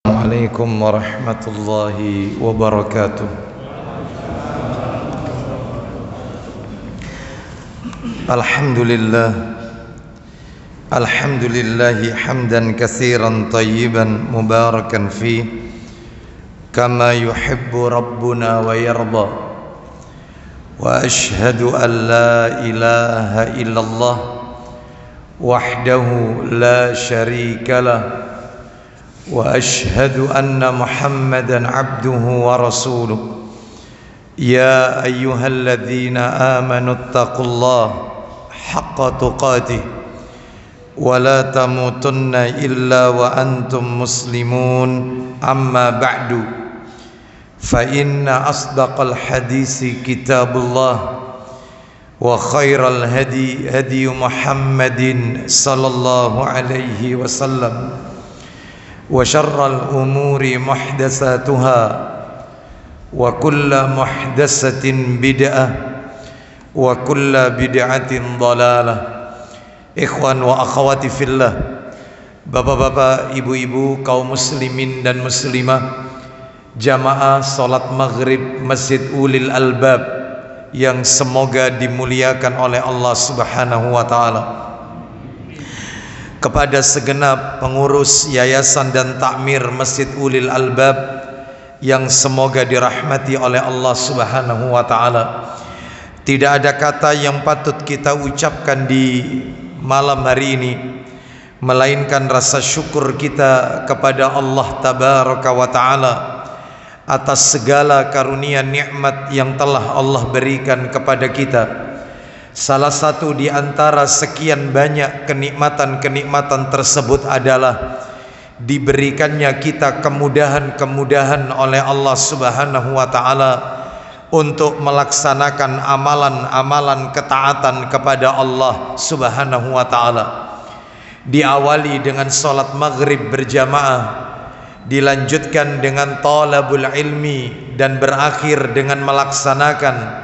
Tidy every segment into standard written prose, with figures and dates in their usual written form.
Assalamualaikum warahmatullahi wabarakatuh. Alhamdulillahi hamdan katsiran tayyiban mubarakan fi kama yuhibbu rabbuna wa yarda. Wa ashhadu an la ilaha illallah wahdahu la syarika lah. وأشهد أن محمدًا عبده ورسوله يا أيها الذين آمنوا اتقوا الله حق تقاته ولا تموتن إلا وأنتم مسلمون أما بعد فإن أصدق الحديث كتاب الله وخير الهدي هدي محمد صلى الله عليه وسلم وشر الأمور محدثاتها وكل محدثة بدعة وكل بدعة ضلالة. Ikhwan wa akhwati fillah, bapak-bapak, ibu-ibu, kaum muslimin dan muslimah, jamaah salat maghrib Masjid Ulil Albab yang semoga dimuliakan oleh Allah Subhanahu wa ta'ala. Kepada segenap pengurus yayasan dan takmir Masjid Ulil Albab yang semoga dirahmati oleh Allah Subhanahu wa ta'ala. Tidak ada kata yang patut kita ucapkan di malam hari ini melainkan rasa syukur kita kepada Allah Tabaraka wa ta'ala atas segala karunia nikmat yang telah Allah berikan kepada kita. Salah satu di antara sekian banyak kenikmatan-kenikmatan tersebut adalah diberikannya kita kemudahan-kemudahan oleh Allah Subhanahu wa ta'ala untuk melaksanakan amalan-amalan ketaatan kepada Allah Subhanahu wa ta'ala. Diawali dengan salat maghrib berjamaah, dilanjutkan dengan talabul ilmi, dan berakhir dengan melaksanakan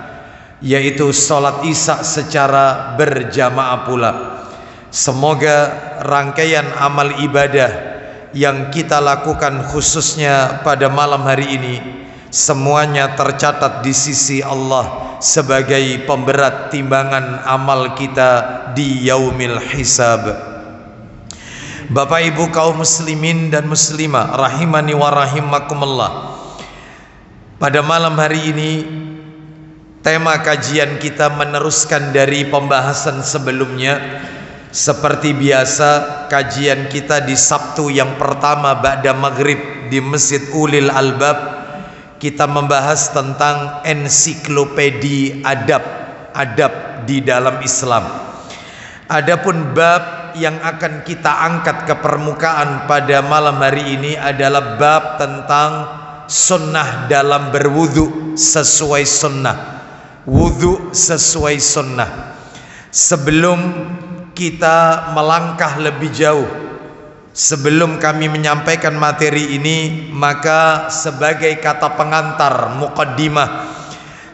yaitu salat isya secara berjamaah pula. Semoga rangkaian amal ibadah yang kita lakukan khususnya pada malam hari ini semuanya tercatat di sisi Allah sebagai pemberat timbangan amal kita di yaumil hisab. Bapak ibu kaum muslimin dan muslimah rahimani wa rahimakumullah, pada malam hari ini tema kajian kita meneruskan dari pembahasan sebelumnya. Seperti biasa, kajian kita di Sabtu yang pertama ba'da maghrib di Masjid Ulil Albab, kita membahas tentang ensiklopedi adab di dalam Islam. Adapun bab yang akan kita angkat ke permukaan pada malam hari ini adalah bab tentang sunnah dalam berwudu sesuai sunnah. Wudu sesuai sunnah. Sebelum kita melangkah lebih jauh, sebelum kami menyampaikan materi ini, maka sebagai kata pengantar muqaddimah,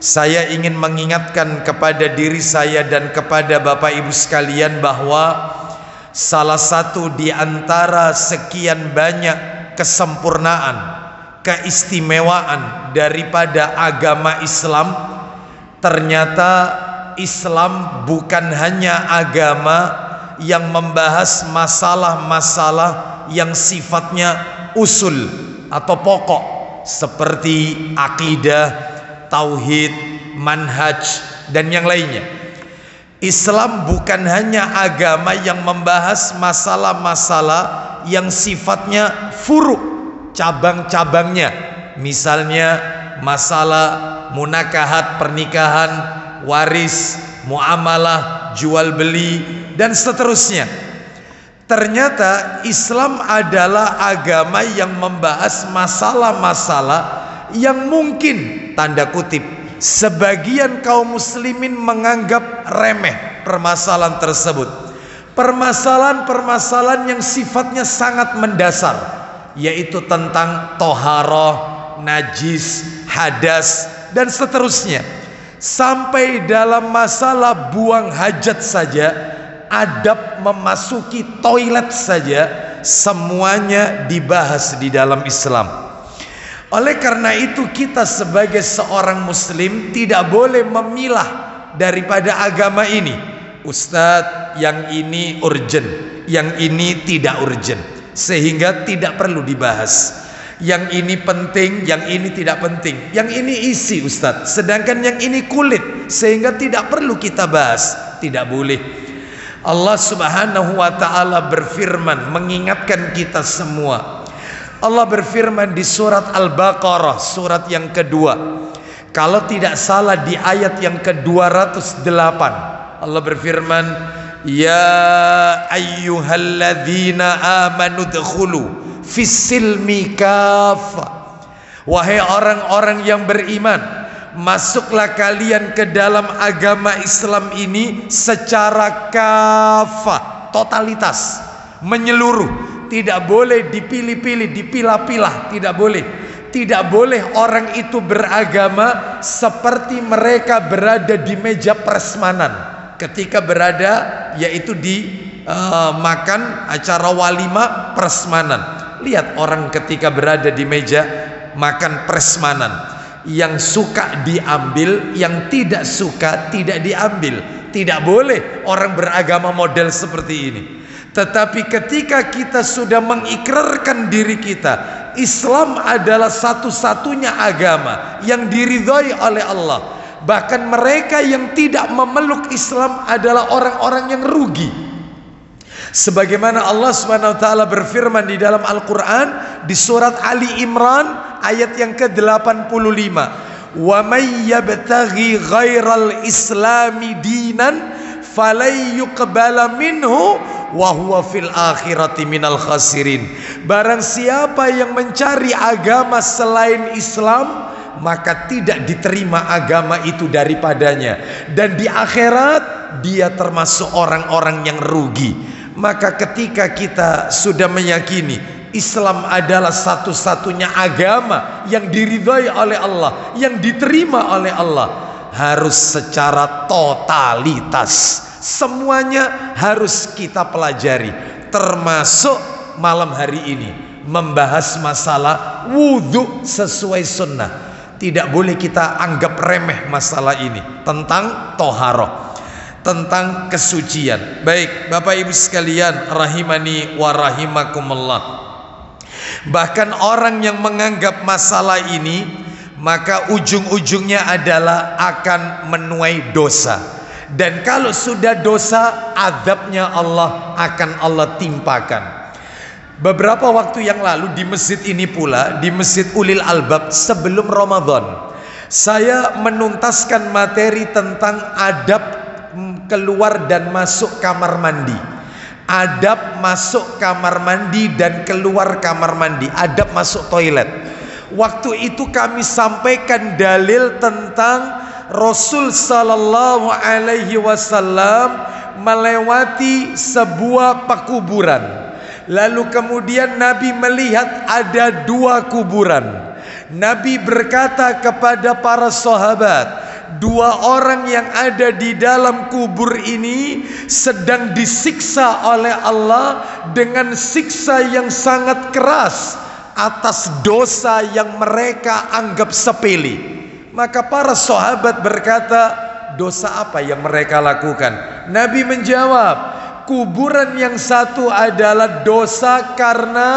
saya ingin mengingatkan kepada diri saya dan kepada Bapak Ibu sekalian bahwa salah satu di antara sekian banyak kesempurnaan, keistimewaan daripada agama Islam, ternyata Islam bukan hanya agama yang membahas masalah-masalah yang sifatnya usul atau pokok seperti akidah, tauhid, manhaj, dan yang lainnya. Islam bukan hanya agama yang membahas masalah-masalah yang sifatnya furu', cabang-cabangnya. Misalnya masalah munakahat, pernikahan, waris, muamalah, jual beli, dan seterusnya. Ternyata Islam adalah agama yang membahas masalah-masalah yang mungkin, tanda kutip, sebagian kaum muslimin menganggap remeh permasalahan tersebut. Permasalahan-permasalahan yang sifatnya sangat mendasar, yaitu tentang toharoh, najis, hadas, dan seterusnya. Sampai dalam masalah buang hajat saja, adab memasuki toilet saja semuanya dibahas di dalam Islam. Oleh karena itu kita sebagai seorang muslim tidak boleh memilah daripada agama ini. Ustadz, yang ini urgent, yang ini tidak urgent, sehingga tidak perlu dibahas. Yang ini penting, yang ini tidak penting. Yang ini isi Ustadz, sedangkan yang ini kulit, sehingga tidak perlu kita bahas. Tidak boleh. Allah Subhanahu wa ta'ala berfirman mengingatkan kita semua. Allah berfirman di surat Al-Baqarah, surat yang kedua, kalau tidak salah di ayat yang ke-208. Allah berfirman, ya ayyuhalladzina amanu dkhulu fis-silmi kaffah. Wahai orang-orang yang beriman, masuklah kalian ke dalam agama Islam ini secara kafah, totalitas, menyeluruh. Tidak boleh dipilih-pilih, dipilah-pilah, tidak boleh. Tidak boleh orang itu beragama seperti mereka berada di meja prasmanan. Ketika berada yaitu di makan acara walimah prasmanan. Lihat orang ketika berada di meja makan prasmanan, yang suka diambil, yang tidak suka tidak diambil. Tidak boleh orang beragama model seperti ini. Tetapi ketika kita sudah mengikrarkan diri kita, Islam adalah satu-satunya agama yang diridhoi oleh Allah. Bahkan mereka yang tidak memeluk Islam adalah orang-orang yang rugi. Sebagaimana Allah Subhanahu wa taala berfirman di dalam Al-Qur'an di surat Ali Imran ayat yang ke-85, "Wa may yabtaghi ghairal islami dinan falay yuqbala minhu wa huwa fil akhirati minal khasirin." Barang siapa yang mencari agama selain Islam, maka tidak diterima agama itu daripadanya, dan di akhirat dia termasuk orang-orang yang rugi. Maka ketika kita sudah meyakini Islam adalah satu-satunya agama yang diridhai oleh Allah, yang diterima oleh Allah, harus secara totalitas semuanya harus kita pelajari, termasuk malam hari ini membahas masalah wudhu sesuai sunnah. Tidak boleh kita anggap remeh masalah ini tentang toharoh, tentang kesucian. Baik Bapak Ibu sekalian, rahimani wa rahimakumullah. Bahkan orang yang menganggap masalah ini, maka ujung-ujungnya adalah akan menuai dosa. Dan kalau sudah dosa, azabnya Allah akan Allah timpakan. Beberapa waktu yang lalu di masjid ini pula, di Masjid Ulil Albab, sebelum Ramadan, saya menuntaskan materi tentang adab keluar dan masuk kamar mandi. Adab masuk kamar mandi dan keluar kamar mandi, adab masuk toilet. Waktu itu kami sampaikan dalil tentang Rasul sallallahu alaihi wasallam melewati sebuah pekuburan. Lalu kemudian Nabi melihat ada dua kuburan. Nabi berkata kepada para sahabat, dua orang yang ada di dalam kubur ini sedang disiksa oleh Allah dengan siksa yang sangat keras atas dosa yang mereka anggap sepele. Maka para sahabat berkata, dosa apa yang mereka lakukan? Nabi menjawab, kuburan yang satu adalah dosa karena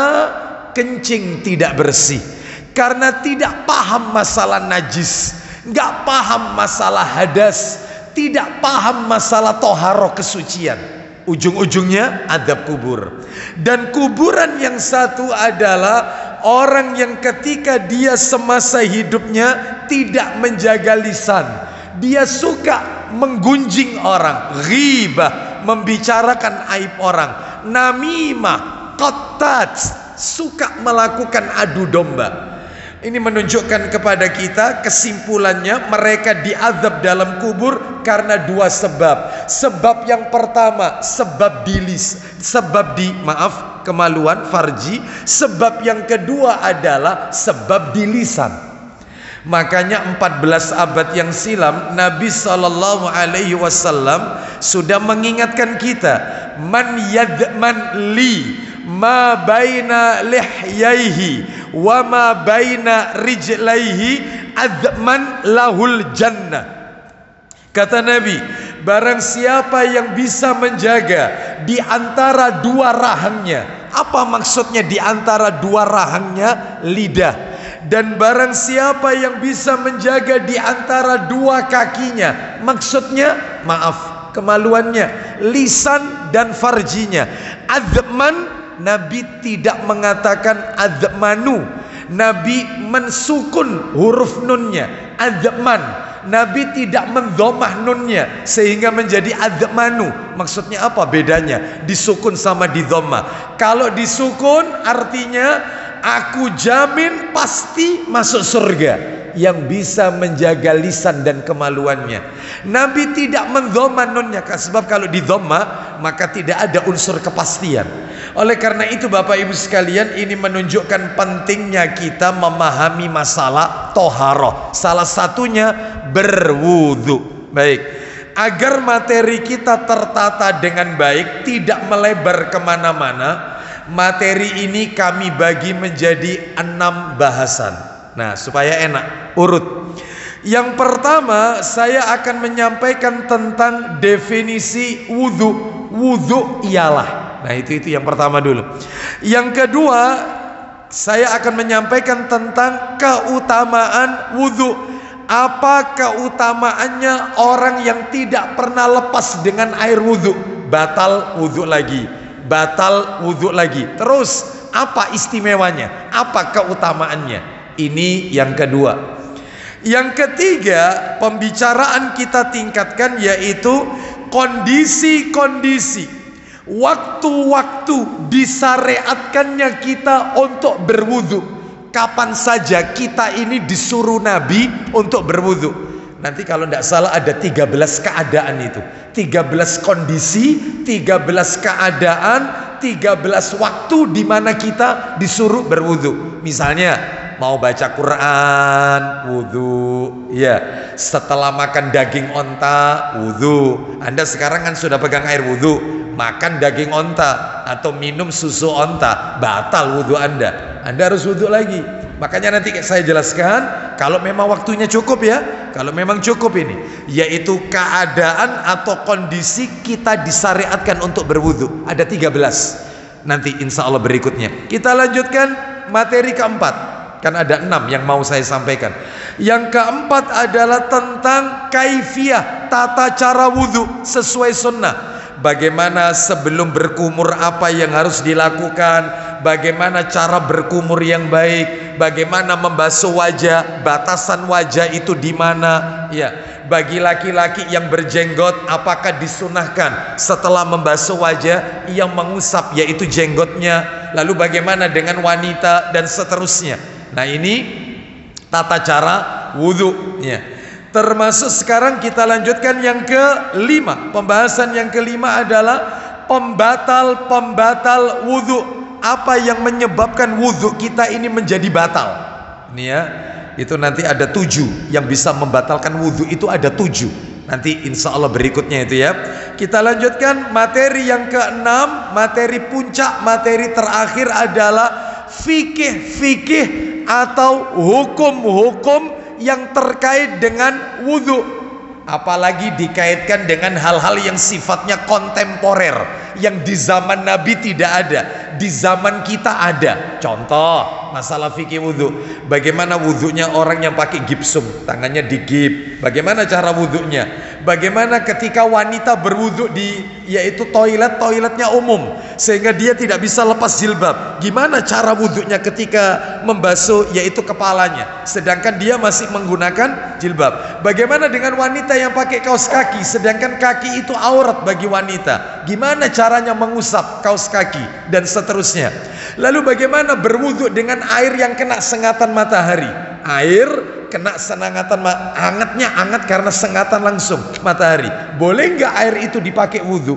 kencing tidak bersih, karena tidak paham masalah najis, nggak paham masalah hadas, tidak paham masalah toharoh kesucian. Ujung-ujungnya adab kubur. Dan kuburan yang satu adalah orang yang ketika dia semasa hidupnya tidak menjaga lisan. Dia suka menggunjing orang, ghibah, membicarakan aib orang, namimah, qattat, suka melakukan adu domba. Ini menunjukkan kepada kita kesimpulannya mereka diazab dalam kubur karena dua sebab. Sebab yang pertama sebab kemaluan farji. Sebab yang kedua adalah sebab di lisan. Makanya 14 abad yang silam Nabi sallallahu alaihi wasallam sudah mengingatkan kita, man yadman li ma baina lihyaihi wa ma baina rijlaihi adzman lahul jannah. Kata Nabi, barang siapa yang bisa menjaga di antara dua rahangnya. Apa maksudnya di antara dua rahangnya? Lidah. Dan barang siapa yang bisa menjaga di antara dua kakinya, maksudnya, maaf, kemaluannya, lisan dan farjinya. Adzman, Nabi tidak mengatakan adzmanu. Nabi mensukun huruf nunnya, adzman. Nabi tidak mendhamah nunnya sehingga menjadi adzmanu. Maksudnya apa bedanya disukun sama didhamah? Kalau disukun artinya aku jamin pasti masuk surga, yang bisa menjaga lisan dan kemaluannya. Nabi tidak mendhamma nunnya, sebab kalau didhamma maka tidak ada unsur kepastian. Oleh karena itu Bapak Ibu sekalian, ini menunjukkan pentingnya kita memahami masalah toharoh. Salah satunya berwudu. Baik, agar materi kita tertata dengan baik, tidak melebar kemana-mana, materi ini kami bagi menjadi 6 bahasan. Nah, supaya enak, urut. Yang pertama, saya akan menyampaikan tentang definisi wudhu. Wudhu ialah. Nah, itu yang pertama dulu. Yang kedua, saya akan menyampaikan tentang keutamaan wudhu. Apa keutamaannya orang yang tidak pernah lepas dengan air wudhu? Batal wudhu lagi, batal wudhu lagi. Terus apa istimewanya? Apa keutamaannya? Ini yang kedua. Yang ketiga, pembicaraan kita tingkatkan yaitu kondisi-kondisi, waktu-waktu disyariatkannya kita untuk berwudu. Kapan saja kita ini disuruh Nabi untuk berwudu. Nanti kalau tidak salah ada 13 keadaan itu, 13 kondisi, 13 keadaan, 13 waktu di mana kita disuruh berwudu. Misalnya mau baca Quran, wudu. Ya, setelah makan daging onta, wudu. Anda sekarang kan sudah pegang air wudu, makan daging onta atau minum susu onta, batal wudu Anda. Anda harus wudu lagi. Makanya nanti saya jelaskan kalau memang waktunya cukup ya. Kalau memang cukup ini, yaitu keadaan atau kondisi kita disyariatkan untuk berwudu. Ada 13. Nanti insya Allah berikutnya. Kita lanjutkan materi keempat. Kan ada 6 yang mau saya sampaikan. Yang keempat adalah tentang kaifiyah, tata cara wudu sesuai sunnah. Bagaimana sebelum berkumur apa yang harus dilakukan, bagaimana cara berkumur yang baik, bagaimana membasuh wajah, batasan wajah itu di mana, ya. Bagi laki-laki yang berjenggot, apakah disunahkan setelah membasuh wajah yang mengusap yaitu jenggotnya, lalu bagaimana dengan wanita dan seterusnya. Nah, ini tata cara wudu, ya. Termasuk sekarang kita lanjutkan yang kelima. Pembahasan yang kelima adalah pembatal wudu. Apa yang menyebabkan wudu kita ini menjadi batal? Ini ya, itu nanti ada 7 yang bisa membatalkan wudu, itu ada 7. Nanti insya Allah berikutnya itu ya. Kita lanjutkan materi yang keenam, materi puncak, materi terakhir adalah fikih atau hukum-hukum yang terkait dengan wudhu. Apalagi dikaitkan dengan hal-hal yang sifatnya kontemporer, yang di zaman Nabi tidak ada, di zaman kita ada. Contoh masalah fikih wudhu. Bagaimana wudhunya orang yang pakai gipsum, tangannya digip, bagaimana cara wudhunya? Bagaimana ketika wanita berwudhu di yaitu toiletnya umum, sehingga dia tidak bisa lepas jilbab. Gimana cara wudhunya ketika membasuh yaitu kepalanya, sedangkan dia masih menggunakan jilbab? Bagaimana dengan wanita yang pakai kaos kaki, sedangkan kaki itu aurat bagi wanita? Gimana caranya mengusap kaos kaki dan seterusnya? Lalu bagaimana berwudhu dengan air yang kena sengatan matahari? Air kena sengatan hangatnya, hangat karena sengatan langsung matahari. Boleh nggak air itu dipakai wudhu?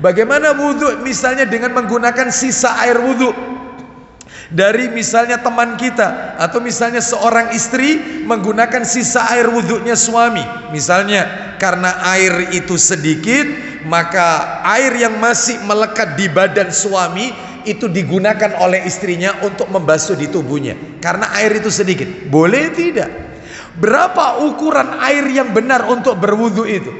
Bagaimana wudhu misalnya dengan menggunakan sisa air wudhu dari misalnya teman kita, atau misalnya seorang istri menggunakan sisa air wudhunya suami. Misalnya karena air itu sedikit, maka air yang masih melekat di badan suami itu digunakan oleh istrinya untuk membasuh di tubuhnya karena air itu sedikit. Boleh tidak? Berapa ukuran air yang benar untuk berwudu itu?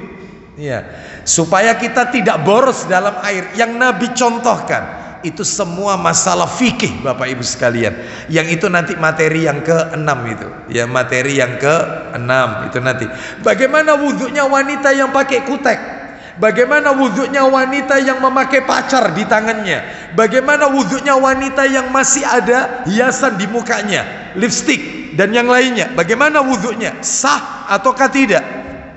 Ya, supaya kita tidak boros dalam air yang Nabi contohkan. Itu semua masalah fikih Bapak Ibu sekalian. Yang itu nanti materi yang ke-6 itu. Ya, materi yang ke-6 itu nanti. Bagaimana wudhunya wanita yang pakai kutek? Bagaimana wudhunya wanita yang memakai pacar di tangannya? Bagaimana wudhunya wanita yang masih ada hiasan di mukanya, lipstik dan yang lainnya? Bagaimana wudhunya? Sah ataukah tidak?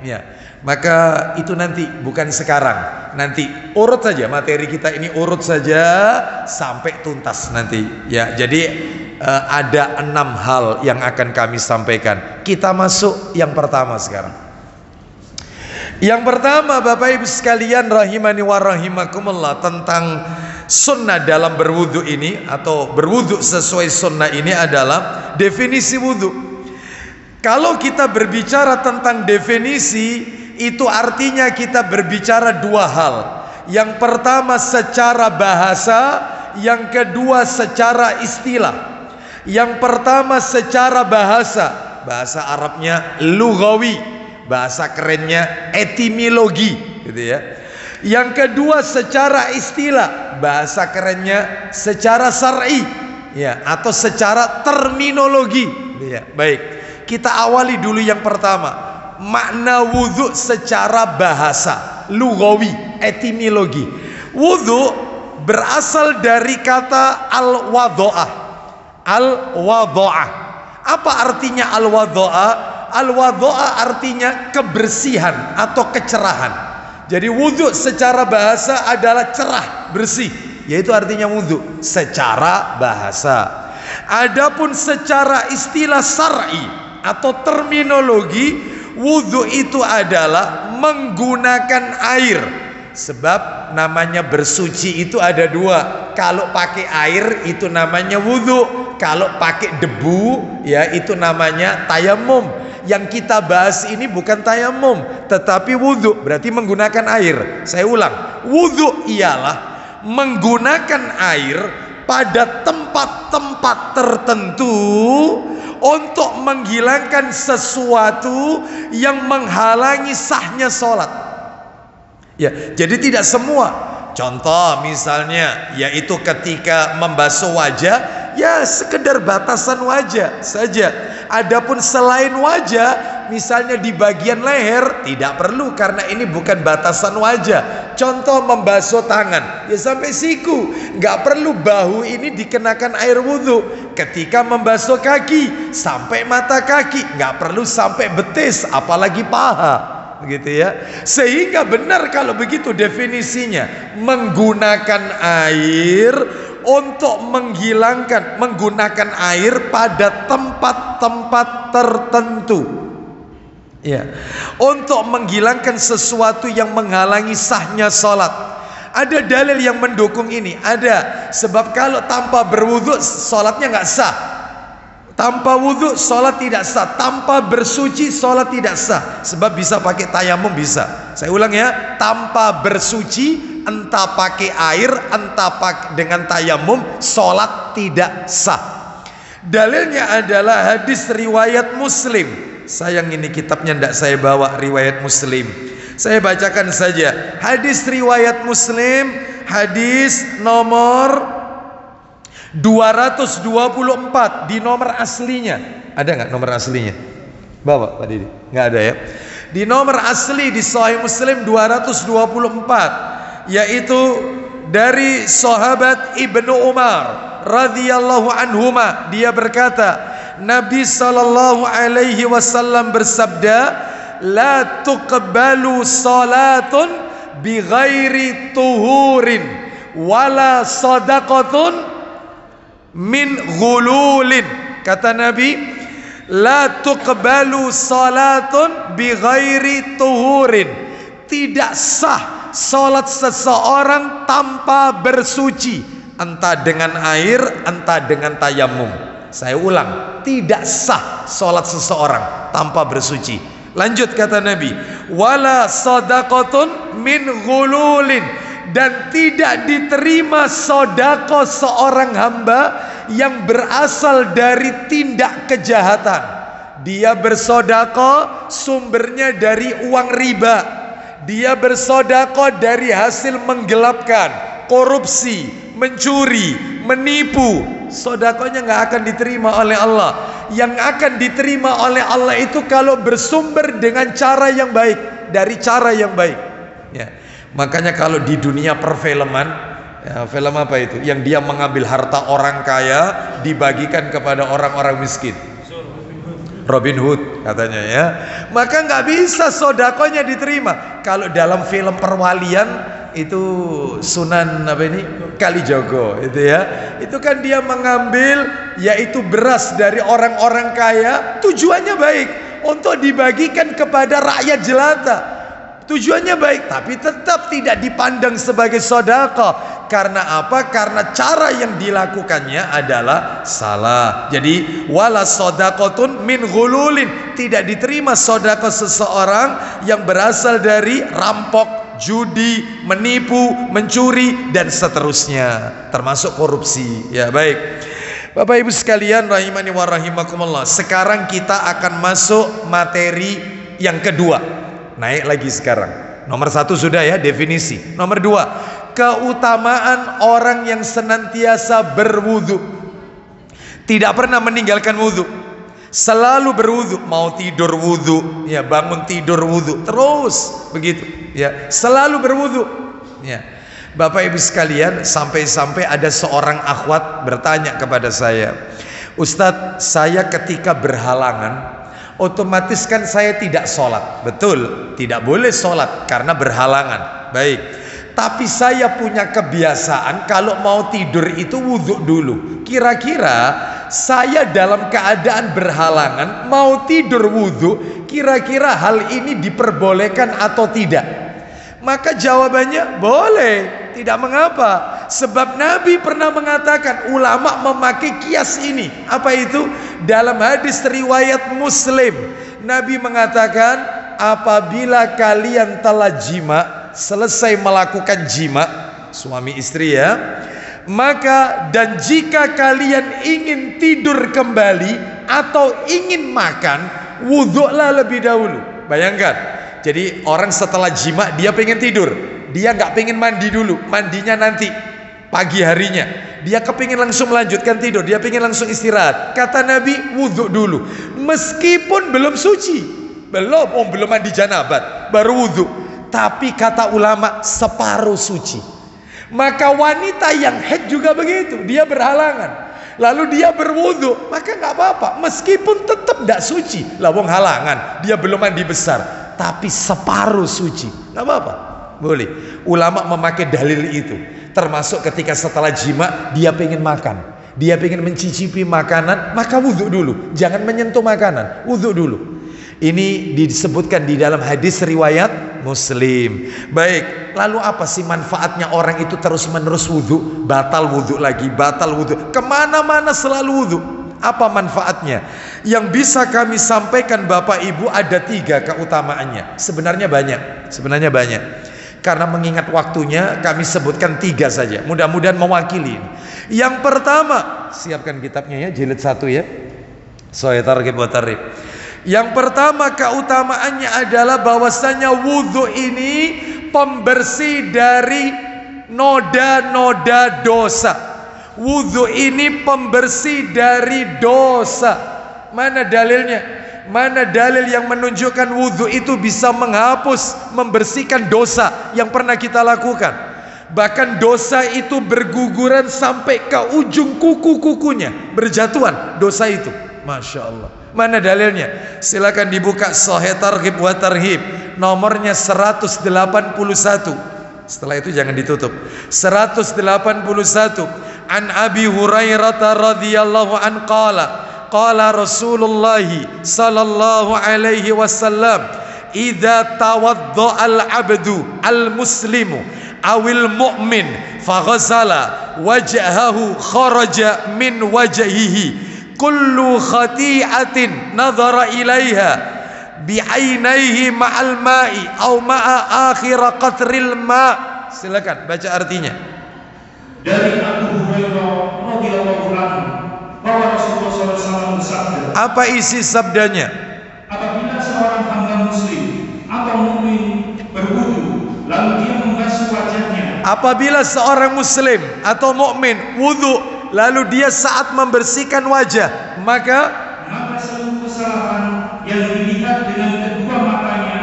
Ya, maka itu nanti, bukan sekarang. Nanti urut saja materi kita ini, urut saja sampai tuntas nanti. Ya, jadi ada 6 hal yang akan kami sampaikan. Kita masuk yang pertama sekarang. Yang pertama Bapak Ibu sekalian rahimani wa rahimakumullah, tentang sunnah dalam berwudu ini atau berwudu sesuai sunnah ini adalah definisi wudu. Kalau kita berbicara tentang definisi, itu artinya kita berbicara 2 hal. Yang pertama secara bahasa, yang kedua secara istilah. Yang pertama secara bahasa, bahasa Arabnya lughawi, bahasa kerennya etimologi, gitu ya. Yang kedua secara istilah, bahasa kerennya secara syar'i, ya, atau secara terminologi, gitu ya. Baik, kita awali dulu yang pertama, makna wudhu secara bahasa, lughawi, etimologi. Wudhu berasal dari kata al-wadha'ah. Al-wadha'ah. Apa artinya al-wadha'ah? Al-wadha'ah artinya kebersihan atau kecerahan. Jadi wudhu secara bahasa adalah cerah, bersih, yaitu artinya wudhu secara bahasa. Adapun secara istilah syar'i atau terminologi, wudhu itu adalah menggunakan air. Sebab namanya bersuci itu ada 2. Kalau pakai air itu namanya wudhu, kalau pakai debu ya itu namanya tayamum. Yang kita bahas ini bukan tayamum tetapi wudhu, berarti menggunakan air. Saya ulang, wudhu ialah menggunakan air pada tempat-tempat tertentu untuk menghilangkan sesuatu yang menghalangi sahnya sholat. Ya, jadi tidak semua. Contoh misalnya, yaitu ketika membasuh wajah, ya sekedar batasan wajah saja. Adapun selain wajah, misalnya di bagian leher, tidak perlu karena ini bukan batasan wajah. Contoh membasuh tangan, ya sampai siku, nggak perlu bahu ini dikenakan air wudhu. Ketika membasuh kaki, sampai mata kaki, nggak perlu sampai betis, apalagi paha. Begitu ya. Sehingga benar kalau begitu definisinya, menggunakan air untuk menggunakan air pada tempat-tempat tertentu. Ya. Untuk menghilangkan sesuatu yang menghalangi sahnya sholat. Ada dalil yang mendukung ini? Ada. Sebab kalau tanpa berwudu sholatnya nggak sah. Tanpa wudhu sholat tidak sah. Tanpa bersuci sholat tidak sah. Sebab bisa pakai tayamum, bisa. Saya ulang ya, tanpa bersuci, entah pakai air, entah dengan tayamum, sholat tidak sah. Dalilnya adalah hadis riwayat Muslim. Sayang ini kitabnya tidak saya bawa, riwayat Muslim. Saya bacakan saja. Hadis riwayat Muslim, hadis nomor 224 di nomor aslinya. Ada nggak nomor aslinya? Bawa Pak Didi? Nggak ada ya. Di nomor asli di Sahih Muslim 224, yaitu dari sahabat Ibnu Umar radhiyallahu anhuma, dia berkata, Nabi sallallahu alaihi wasallam bersabda, la tuqbalu salatun bi ghairi tuhurin wala sadaqatun min ghululin. Kata Nabi, la tuqbalu salatun bi ghairi tuhurin. Tidak sah salat seseorang tanpa bersuci, entah dengan air, entah dengan tayamum. Saya ulang, tidak sah salat seseorang tanpa bersuci. Lanjut kata Nabi, wala sadaqatun min ghululin, dan tidak diterima sedekah seorang hamba yang berasal dari tindak kejahatan. Dia bersedekah sumbernya dari uang riba. Dia bersedekah dari hasil menggelapkan, korupsi, mencuri, menipu. Sedekahnya nggak akan diterima oleh Allah. Yang akan diterima oleh Allah itu kalau bersumber dengan cara yang baik, dari cara yang baik. Ya. Makanya kalau di dunia perfilman, ya, film apa itu? Yang dia mengambil harta orang kaya dibagikan kepada orang-orang miskin. Robin Hood katanya ya. Maka nggak bisa sedekahnya diterima. Kalau dalam film perwalian itu Sunan apa ini Kalijogo itu ya, itu kan dia mengambil yaitu beras dari orang-orang kaya, tujuannya baik untuk dibagikan kepada rakyat jelata. Tujuannya baik, tapi tetap tidak dipandang sebagai sedekah. Karena apa? Karena cara yang dilakukannya adalah salah. Jadi wala shadaqatun min ghululin, tidak diterima sedekah seseorang yang berasal dari rampok, judi, menipu, mencuri dan seterusnya, termasuk korupsi. Ya, baik. Bapak Ibu sekalian rahimani wa rahimakumullah. Sekarang kita akan masuk materi yang kedua. Naik lagi sekarang. Nomor 1 sudah ya, definisi. Nomor 2, keutamaan orang yang senantiasa berwudu, tidak pernah meninggalkan wudu, selalu berwudu, mau tidur wudu, ya bangun tidur wudu, terus begitu, ya selalu berwudu. Ya, Bapak Ibu sekalian, sampai-sampai ada seorang akhwat bertanya kepada saya, Ustadz, saya ketika berhalangan otomatis kan saya tidak sholat. Betul, tidak boleh sholat karena berhalangan. Baik, tapi saya punya kebiasaan kalau mau tidur itu wudhu dulu. Kira-kira saya dalam keadaan berhalangan mau tidur wudhu, kira-kira hal ini diperbolehkan atau tidak? Maka jawabannya boleh, tidak mengapa. Sebab Nabi pernah mengatakan, ulama memakai kias ini. Apa itu? Dalam hadis riwayat Muslim, Nabi mengatakan, apabila kalian telah jima, selesai melakukan jima, suami istri ya, maka dan jika kalian ingin tidur kembali atau ingin makan, wudhulah lebih dahulu. Bayangkan, jadi orang setelah jima dia pengen tidur, dia nggak pengen mandi dulu, mandinya nanti pagi harinya. Dia kepingin langsung melanjutkan tidur, dia pengen langsung istirahat. Kata Nabi, wudhu dulu, meskipun belum suci, belum mandi janabat, baru wudhu. Tapi kata ulama, separuh suci. Maka wanita yang haid juga begitu, dia berhalangan, lalu dia berwudhu, maka nggak apa-apa, meskipun tetap tidak suci. Lawang halangan, dia belum mandi besar, tapi separuh suci, nggak apa-apa, boleh. Ulama memakai dalil itu, termasuk ketika setelah jima dia pengen makan, dia pengen mencicipi makanan, maka wudhu dulu, jangan menyentuh makanan, wudhu dulu. Ini disebutkan di dalam hadis riwayat Muslim. Baik, lalu apa sih manfaatnya orang itu terus-menerus wudhu? Batal wudhu lagi, batal wudhu, kemana-mana selalu wudhu. Apa manfaatnya? Yang bisa kami sampaikan Bapak Ibu ada 3 keutamaannya. Sebenarnya banyak. Karena mengingat waktunya kami sebutkan 3 saja. Mudah-mudahan mewakili. Yang pertama, siapkan kitabnya ya, jilid 1 ya. Sahih Targhib wa Tarhib. Yang pertama keutamaannya adalah bahwasanya wudhu ini pembersih dari noda-noda dosa. Wudhu ini pembersih dari dosa. Mana dalilnya? Mana dalil yang menunjukkan wudhu itu bisa menghapus, membersihkan dosa yang pernah kita lakukan? Bahkan dosa itu berguguran sampai ke ujung kuku-kukunya, berjatuhan dosa itu. Masya Allah. Mana dalilnya? Silakan dibuka Sahih Targhib wa Tarhib, nomornya 181. Setelah itu jangan ditutup. 181. An Abi Hurairah radhiyallahu an qala Rasulullah sallallahu alaihi wasallam, idza tawadda al-'abdu al-muslimu awil mu'min faghasala wajhahu kharaja min wajhihi kullu khati'atin nadhara ilaiha bi'ainaihi ma'al ma'i aw ma'a akhir qatril ma' Silakan baca artinya. Dari Abu Hurairah radhiyallahu anhu bahwa Rasulullah SAW bersabda. Apa isi sabdanya? Apabila seorang hamba muslim atau mukmin berwudu lalu dia membasuh wajahnya. Apabila seorang muslim atau mukmin wudu lalu dia saat membersihkan wajah, maka seluruh kesalahan yang dilihat dengan kedua matanya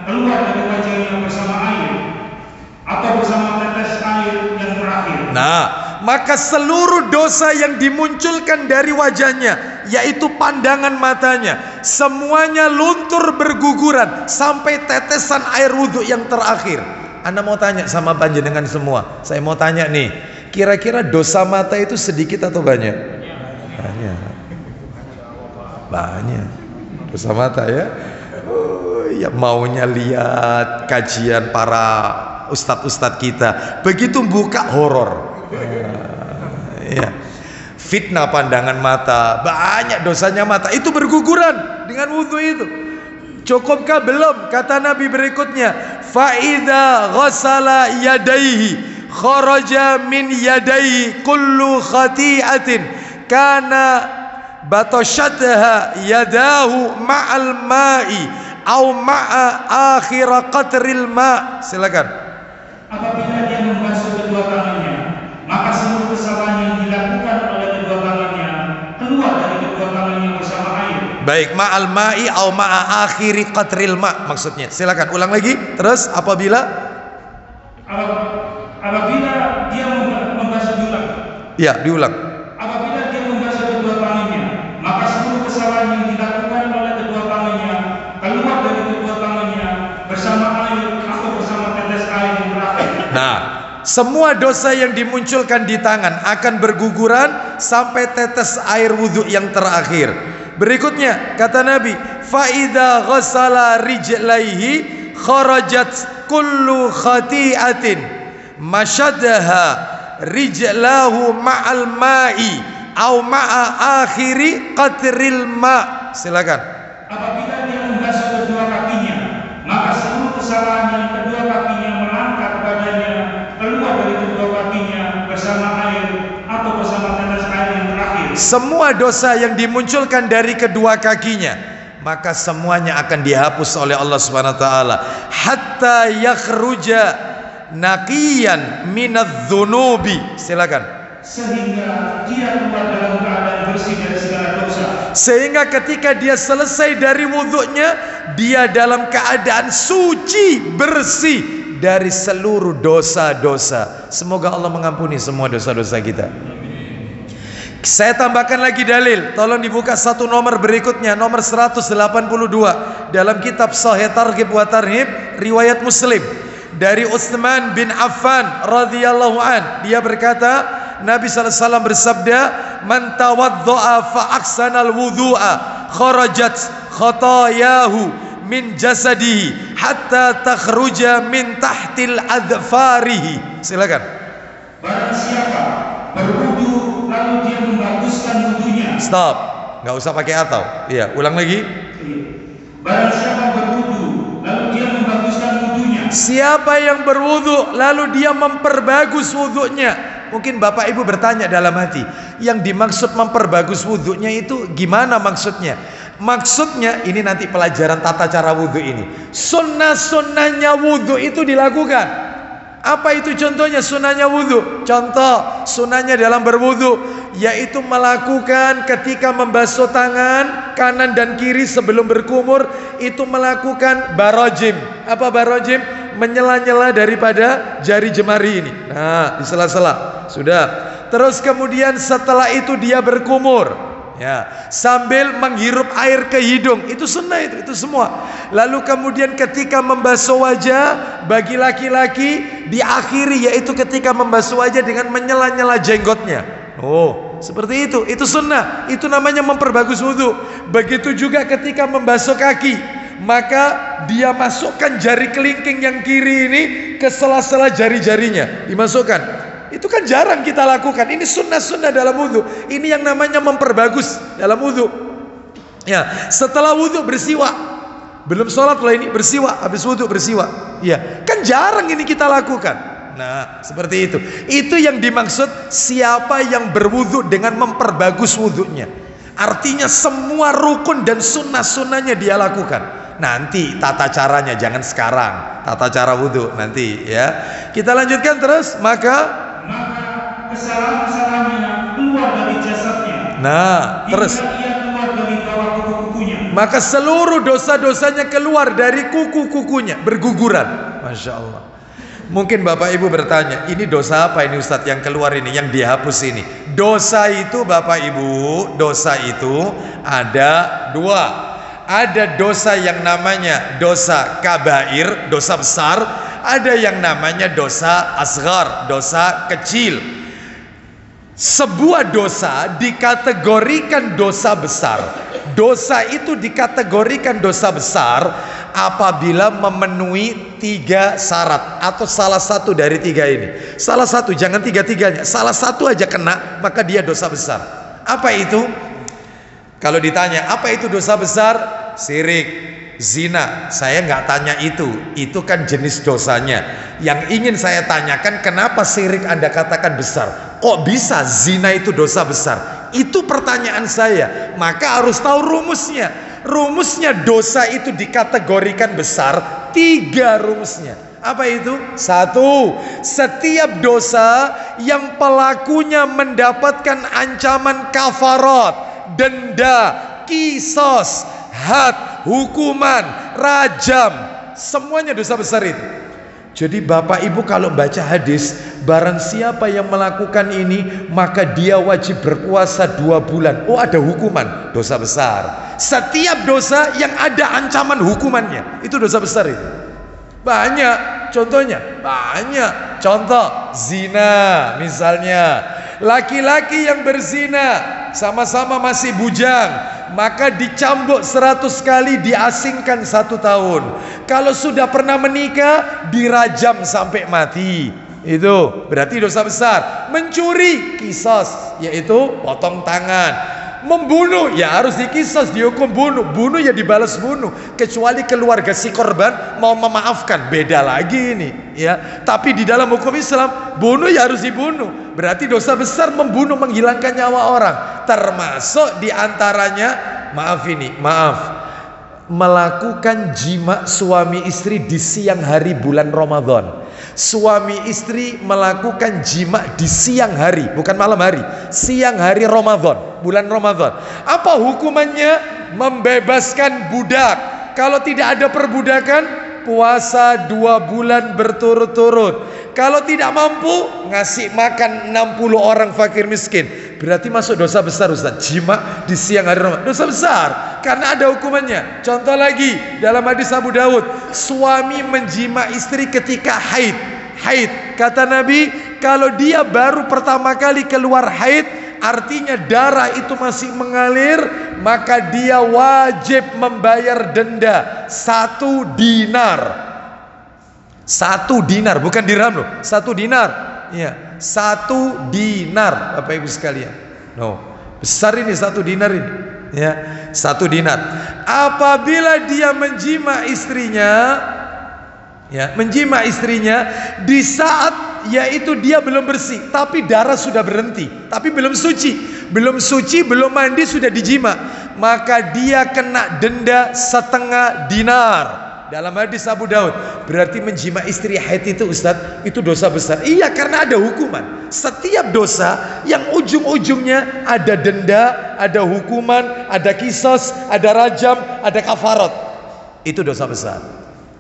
keluar dari wajahnya bersama air atau bersama tetes air yang terakhir. Nah, maka seluruh dosa yang dimunculkan dari wajahnya, yaitu pandangan matanya, semuanya luntur berguguran sampai tetesan air wudhu yang terakhir. Anda mau tanya sama panjenengan semua, saya mau tanya nih, kira-kira dosa mata itu sedikit atau banyak? Banyak dosa mata ya. Ya maunya lihat kajian para ustadz-ustadz kita, begitu buka horor. Ya. Fitnah pandangan mata, banyak dosanya mata, itu berguguran dengan wudhu itu. Cukupkah belum? Kata Nabi berikutnya, faida ghasala yadaihi kharaja min yadaihi kullu khati'atin kana batashadha yadahu ma'al ma'i au ma'a akhir qatril ma'. Silakan. Apabila dia membasuh kedua tangannya, maka seluruh kesalahan yang dilakukan oleh kedua tangannya keluar dari kedua tangannya bersama air. Baik, ma'al ma'i au ma'a akhiri qatril ma' maksudnya. Silakan ulang lagi. Terus apabila dia membasuh diulang. Ya, diulang. Apabila dia membasuh kedua tangannya, maka seluruh kesalahan yang dilakukan oleh kedua tangannya keluar dari kedua tangannya bersama air atau bersama tetes air yang terakhir. Nah, semua dosa yang dimunculkan di tangan akan berguguran sampai tetes air wudhu yang terakhir. Berikutnya kata Nabi, faida ghasala rijlaihi kharajat kullu khati'atin masyadha rijlahu ma'al ma'i au ma'a akhiri qatril ma'. Silakan. Apabila dia membasuh kedua kakinya, maka seluruh kesalahan yang kedua kakinya melangkah padanya keluar dari kedua kakinya bersama air atau bersama tetes air yang terakhir. Semua dosa yang dimunculkan dari kedua kakinya, maka semuanya akan dihapus oleh Allah Subhanahu wa taala hatta yakhruja naqiyan minadz-dzunubi. Silakan. Sehingga dia keluar dalam keadaan bersih dari segala dosa. Sehingga ketika dia selesai dari wudhunya, dia dalam keadaan suci, bersih dari seluruh dosa-dosa. Semoga Allah mengampuni semua dosa-dosa kita. Saya tambahkan lagi dalil. Tolong dibuka satu nomor berikutnya, nomor 182 dalam kitab Sahih Targhib wa Tarhib riwayat Muslim dari Utsman bin Affan radhiyallahu an. Dia berkata, Nabi SAW bersabda, man tawaddo'a fa aksanal wudhu'a kharajat khatayahu min jasadihi hatta takhruja min tahtil adfarihi. Silakan. Barang siapa berwudu lalu dia membaguskan wudunya. Stop, nggak usah pakai atau. Iya, ulang lagi. Barang siapa berwudu lalu dia membaguskan wudunya. Siapa yang berwudu lalu dia memperbagus wudunya. Mungkin Bapak Ibu bertanya dalam hati, yang dimaksud memperbagus wudhunya itu gimana maksudnya? Maksudnya ini nanti pelajaran tata cara wudhu ini. Sunnah-sunnahnya wudhu itu dilakukan. Apa itu contohnya sunnahnya wudhu? Contoh sunnahnya dalam berwudhu, yaitu melakukan ketika membasuh tangan kanan dan kiri sebelum berkumur, itu melakukan barojim. Apa barojim? Menyela-nyela daripada jari jemari ini. Nah, di sela-sela. Sudah. Terus kemudian setelah itu dia berkumur, ya, sambil menghirup air ke hidung. Itu sunnah itu semua. Lalu kemudian ketika membasuh wajah bagi laki-laki diakhiri, yaitu ketika membasuh wajah dengan menyela-nyela jenggotnya. Oh, seperti itu. Itu sunnah. Itu namanya memperbagus wudhu. Begitu juga ketika membasuh kaki, maka dia masukkan jari kelingking yang kiri ini ke sela-sela jari-jarinya, dimasukkan. Itu kan jarang kita lakukan. Ini sunnah-sunnah dalam wudhu. Ini yang namanya memperbagus dalam wudhu. Ya, setelah wudhu bersiwak. Belum sholat loh ini bersiwak. Habis wudhu bersiwak. Ya, kan jarang ini kita lakukan. Nah, seperti itu. Itu yang dimaksud siapa yang berwudu dengan memperbagus wudunya. Artinya semua rukun dan sunnah-sunnahnya dia lakukan. Nanti tata caranya, jangan sekarang. Tata cara wudu nanti ya. Kita lanjutkan terus. Maka kesalahan-kesalahannya keluar dari jasadnya. Nah, terus. Ia keluar dari bawah kuku-kukunya. Maka seluruh dosa-dosanya keluar dari kuku-kukunya, berguguran. Masya Allah. Mungkin Bapak Ibu bertanya, ini dosa apa ini Ustadz yang keluar ini, yang dihapus ini? Dosa itu Bapak Ibu, dosa itu ada dua. Ada dosa yang namanya dosa kabair, dosa besar. Ada yang namanya dosa asghar, dosa kecil. Sebuah dosa dikategorikan dosa besar. Dosa itu dikategorikan dosa besar apabila memenuhi 3 syarat atau salah satu dari 3 ini. Salah satu, jangan 3-3-nya. Salah satu aja kena, maka dia dosa besar. Apa itu? Kalau ditanya, apa itu dosa besar? Syirik, zina. Saya nggak tanya itu kan jenis dosanya. Yang ingin saya tanyakan, kenapa syirik Anda katakan besar? Kok bisa zina itu dosa besar? Itu pertanyaan saya. Maka harus tahu rumusnya. Rumusnya dosa itu dikategorikan besar, 3 rumusnya. Apa itu? 1. Setiap dosa yang pelakunya mendapatkan ancaman kafarat, denda, kisos, had, hukuman, rajam, semuanya dosa besar itu. Jadi Bapak Ibu kalau baca hadis, barang siapa yang melakukan ini maka dia wajib berpuasa 2 bulan. Oh, ada hukuman, dosa besar. Setiap dosa yang ada ancaman hukumannya, itu dosa besar itu. Banyak contohnya, banyak. Contoh zina misalnya. Laki-laki yang berzina sama-sama masih bujang, maka dicambuk 100 kali, diasingkan 1 tahun. Kalau sudah pernah menikah, dirajam sampai mati. Itu berarti dosa besar. Mencuri, kisos, yaitu potong tangan. Membunuh, ya harus dikisos, dihukum bunuh. Bunuh ya dibalas bunuh. Kecuali keluarga si korban mau memaafkan, beda lagi ini ya. Tapi di dalam hukum Islam, bunuh ya harus dibunuh. Berarti dosa besar membunuh, menghilangkan nyawa orang. Termasuk diantaranya, melakukan jima suami istri di siang hari bulan Ramadan. Suami istri melakukan jima di siang hari, bukan malam hari, siang hari Ramadan, bulan Ramadan. Apa hukumannya? Membebaskan budak. Kalau tidak ada perbudakan, puasa 2 bulan berturut-turut. Kalau tidak mampu, ngasih makan 60 orang fakir miskin. Berarti masuk dosa besar Ustaz, jima di siang hari Ramadan. Dosa besar karena ada hukumannya. Contoh lagi dalam hadis Abu Dawud, suami menjima istri ketika haid. Haid, kata Nabi, kalau dia baru pertama kali keluar haid, artinya darah itu masih mengalir, maka dia wajib membayar denda 1 dinar. 1 dinar, bukan dirham loh, 1 dinar. Iya, 1 dinar, Bapak Ibu sekalian. No, besar ini 1 dinar ini. Ya, 1 dinar. Apabila dia menjima istrinya, ya, menjima istrinya di saat yaitu dia belum bersih, tapi darah sudah berhenti, tapi belum suci, belum mandi sudah dijima, maka dia kena denda 1/2 dinar. Dalam hadis Abu Daud, berarti menjima istri haid itu Ustadz, itu dosa besar. Iya, karena ada hukuman. Setiap dosa yang ujung-ujungnya ada denda, ada hukuman, ada kisos, ada rajam, ada kafarat, itu dosa besar.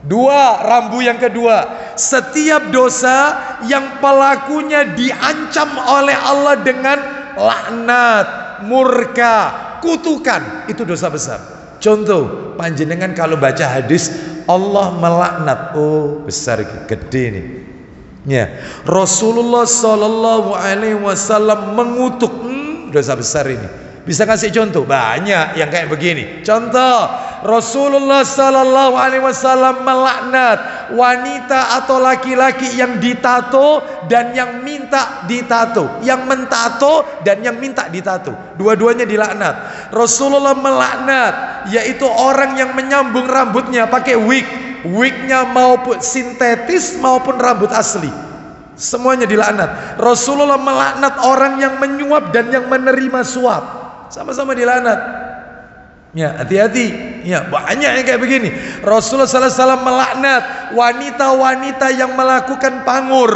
2, rambu yang kedua, setiap dosa yang pelakunya diancam oleh Allah dengan laknat, murka, kutukan, itu dosa besar. Contoh, panjenengan kalau baca hadis Allah melaknat, oh besar, gede nih. Ya, Rasulullah Shallallahu Alaihi Wasallam mengutuk, dosa besar ini. Bisa kasih contoh? Banyak yang kayak begini. Contoh, Rasulullah Sallallahu Alaihi Wasallam melaknat wanita atau laki-laki yang ditato dan yang minta ditato, yang mentato dan yang minta ditato. Dua-duanya dilaknat. Rasulullah melaknat yaitu orang yang menyambung rambutnya pakai wig, wignya maupun sintetis maupun rambut asli. Semuanya dilaknat. Rasulullah melaknat orang yang menyuap dan yang menerima suap. Sama-sama dilaknat. Ya, hati-hati. Ya, banyak yang kayak begini. Rasulullah SAW melaknat wanita-wanita yang melakukan pangur,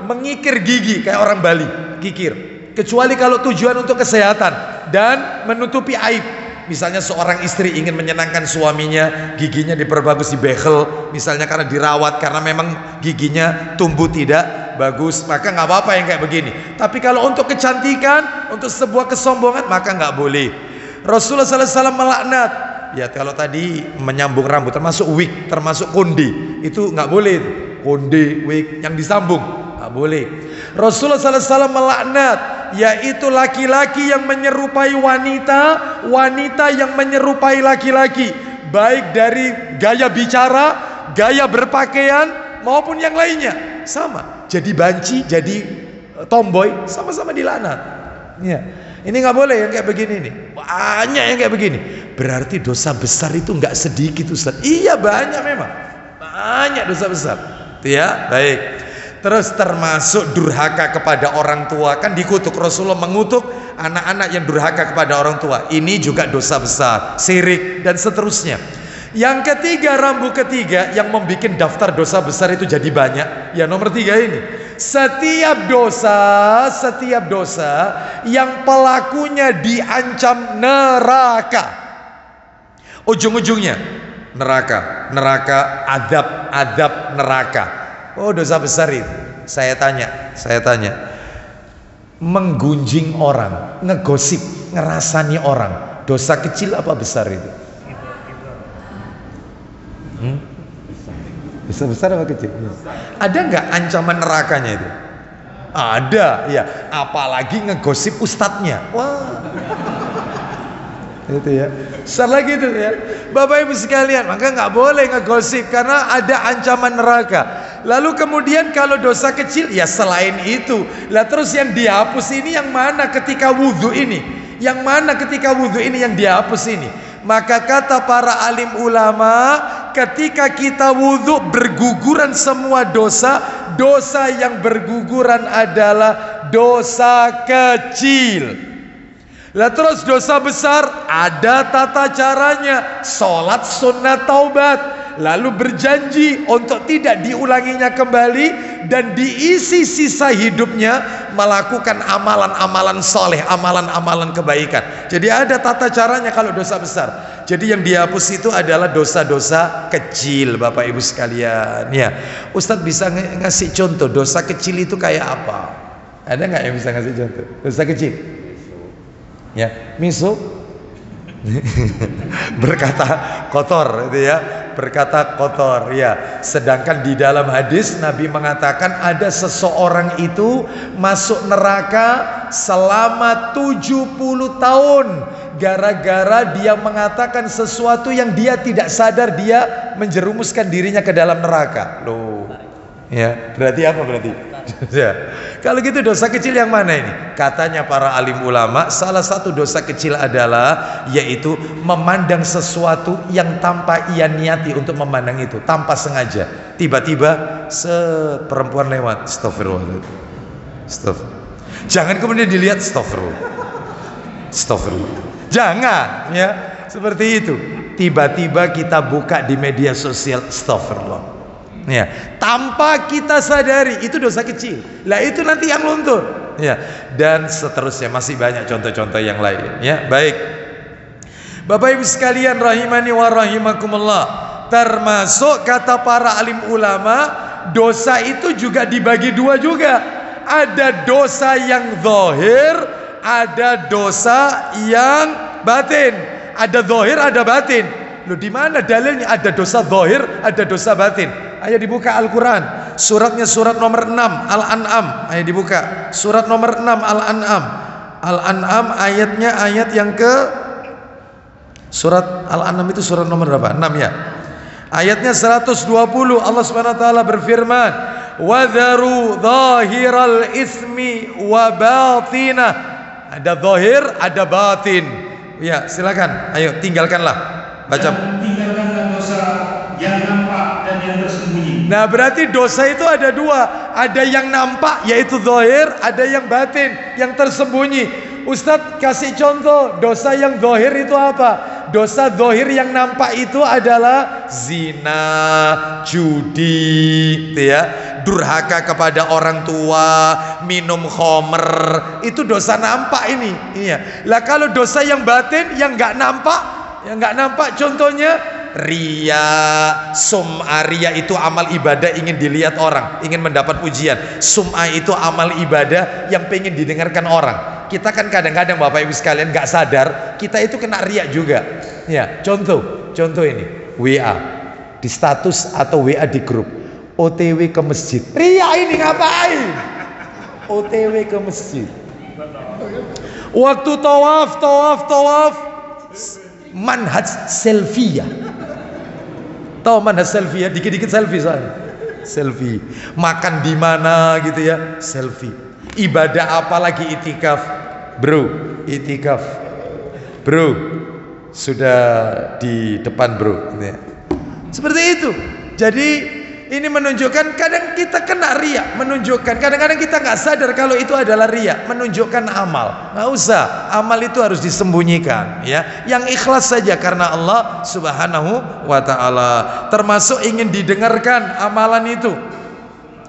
mengikir gigi kayak orang Bali, kikir. Kecuali kalau tujuan untuk kesehatan dan menutupi aib. Misalnya seorang istri ingin menyenangkan suaminya, giginya diperbagus, dibehel, misalnya karena dirawat, karena memang giginya tumbuh tidak bagus, maka nggak apa-apa yang kayak begini. Tapi kalau untuk kecantikan, untuk sebuah kesombongan, maka nggak boleh. Rasulullah SAW melaknat. Ya, kalau tadi menyambung rambut, termasuk wig, termasuk konde, itu nggak boleh. Itu konde, wig yang disambung nggak boleh. Rasulullah SAW melaknat, yaitu laki-laki yang menyerupai wanita, wanita yang menyerupai laki-laki, baik dari gaya bicara, gaya berpakaian maupun yang lainnya, sama. Jadi banci, jadi tomboy, sama-sama dilaknat. Ya. Ini nggak boleh yang kayak begini nih. Banyak yang kayak begini. Berarti dosa besar itu nggak sedikit, Ustaz. Iya, banyak memang. Banyak dosa besar. Ya, baik. Terus termasuk durhaka kepada orang tua, kan dikutuk. Rasulullah mengutuk anak-anak yang durhaka kepada orang tua. Ini juga dosa besar, syirik dan seterusnya. Yang ketiga, rambu ketiga yang membuat daftar dosa besar itu jadi banyak. Ya, nomor 3 ini. Setiap dosa yang pelakunya diancam neraka, ujung-ujungnya neraka, adab neraka. Oh, dosa besar itu. Saya tanya, menggunjing orang, ngegosip, ngerasani orang, dosa kecil apa besar itu? Dosa besar apa kecil? Ada nggak ancaman nerakanya itu? Ada, ya. Apalagi ngegosip ustadznya. Wah, itu ya. Besar lagi itu ya. Bapak Ibu sekalian, maka nggak boleh ngegosip karena ada ancaman neraka. Lalu kemudian kalau dosa kecil, ya selain itu. Lah terus yang dihapus ini yang mana ketika wudhu ini? Yang mana ketika wudhu ini yang dihapus ini? Maka kata para alim ulama, ketika kita wudhu berguguran semua dosa, dosa yang berguguran adalah dosa kecil. Lah terus dosa besar ada tata caranya. Sholat sunnah taubat, lalu berjanji untuk tidak diulanginya kembali dan diisi sisa hidupnya melakukan amalan-amalan soleh, amalan-amalan kebaikan. Jadi ada tata caranya kalau dosa besar. Jadi yang dihapus itu adalah dosa-dosa kecil, Bapak Ibu sekalian. Ya, Ustadz bisa ngasih contoh dosa kecil itu kayak apa? Ada nggak yang bisa ngasih contoh dosa kecil? Ya, miso berkata kotor itu ya, berkata kotor ya. Sedangkan di dalam hadis Nabi mengatakan ada seseorang itu masuk neraka selama 70 tahun gara-gara dia mengatakan sesuatu yang dia tidak sadar, dia menjerumuskan dirinya ke dalam neraka. Loh. Ya, berarti apa berarti? Ya. Kalau gitu dosa kecil yang mana ini? Katanya para alim ulama, salah satu dosa kecil adalah yaitu memandang sesuatu yang tanpa ia niati untuk memandang itu, tanpa sengaja. Tiba-tiba perempuan lewat, astagfirullah. Jangan kemudian dilihat, astagfirullah. Jangan ya, seperti itu. Tiba-tiba kita buka di media sosial, astagfirullah. Ya, tanpa kita sadari, itu dosa kecil. Lah itu nanti yang luntur. Ya, dan seterusnya, masih banyak contoh-contoh yang lain. Ya, baik. Bapak Ibu sekalian rahimani wa rahimakumullah, termasuk kata para alim ulama, dosa itu juga dibagi dua juga. Ada dosa yang zahir, ada dosa yang batin. Ada zahir, ada batin. Loh, di mana dalilnya ada dosa zahir, ada dosa batin? Ayo dibuka Al-Quran, suratnya surat nomor 6 Al-An'am. Ayo dibuka surat nomor 6 Al-An'am. Al-An'am ayatnya ayat yang ke surat Al-An'am itu surat nomor berapa? 6 ya. Ayatnya 120. Allah Subhanahu wa taala berfirman, "Wadharu zahiral ismi wa batinah." Ada zahir, ada batin. Ya, silakan. Ayo tinggalkanlah. Baca. Tinggalkanlah dosa yang nampak dan dan yang tersembunyi. Nah, berarti dosa itu ada dua. Ada yang nampak, yaitu zahir. Ada yang batin, yang tersembunyi. Ustadz kasih contoh, dosa yang zahir itu apa? Dosa zahir yang nampak itu adalah zina, judi, gitu ya, durhaka kepada orang tua, minum khamr. Itu dosa nampak ini. Iya. Lah kalau dosa yang batin, yang nggak nampak, contohnya ria, sum'ah. Ria itu amal ibadah ingin dilihat orang, ingin mendapat pujian. Sum'ah itu amal ibadah yang pengen didengarkan orang. Kita kan kadang-kadang Bapak Ibu sekalian nggak sadar kita itu kena ria juga. Ya, contoh ini WA di status atau WA di grup, OTW ke masjid. Ria ini ngapain? OTW ke masjid. Waktu tawaf manhaj selfie ya. Tahu manhaj selfie ya? Dikit-dikit selfie soalnya. Selfie. Makan di mana gitu ya? Selfie. Ibadah apa lagi itikaf? Bro, itikaf. Bro, sudah di depan bro. Seperti itu. Jadi ini menunjukkan kadang kita kena ria, menunjukkan kadang-kadang kita nggak sadar kalau itu adalah ria, menunjukkan amal. Nggak usah, amal itu harus disembunyikan, ya. Yang ikhlas saja karena Allah Subhanahu wa Ta'ala. Termasuk ingin didengarkan amalan itu,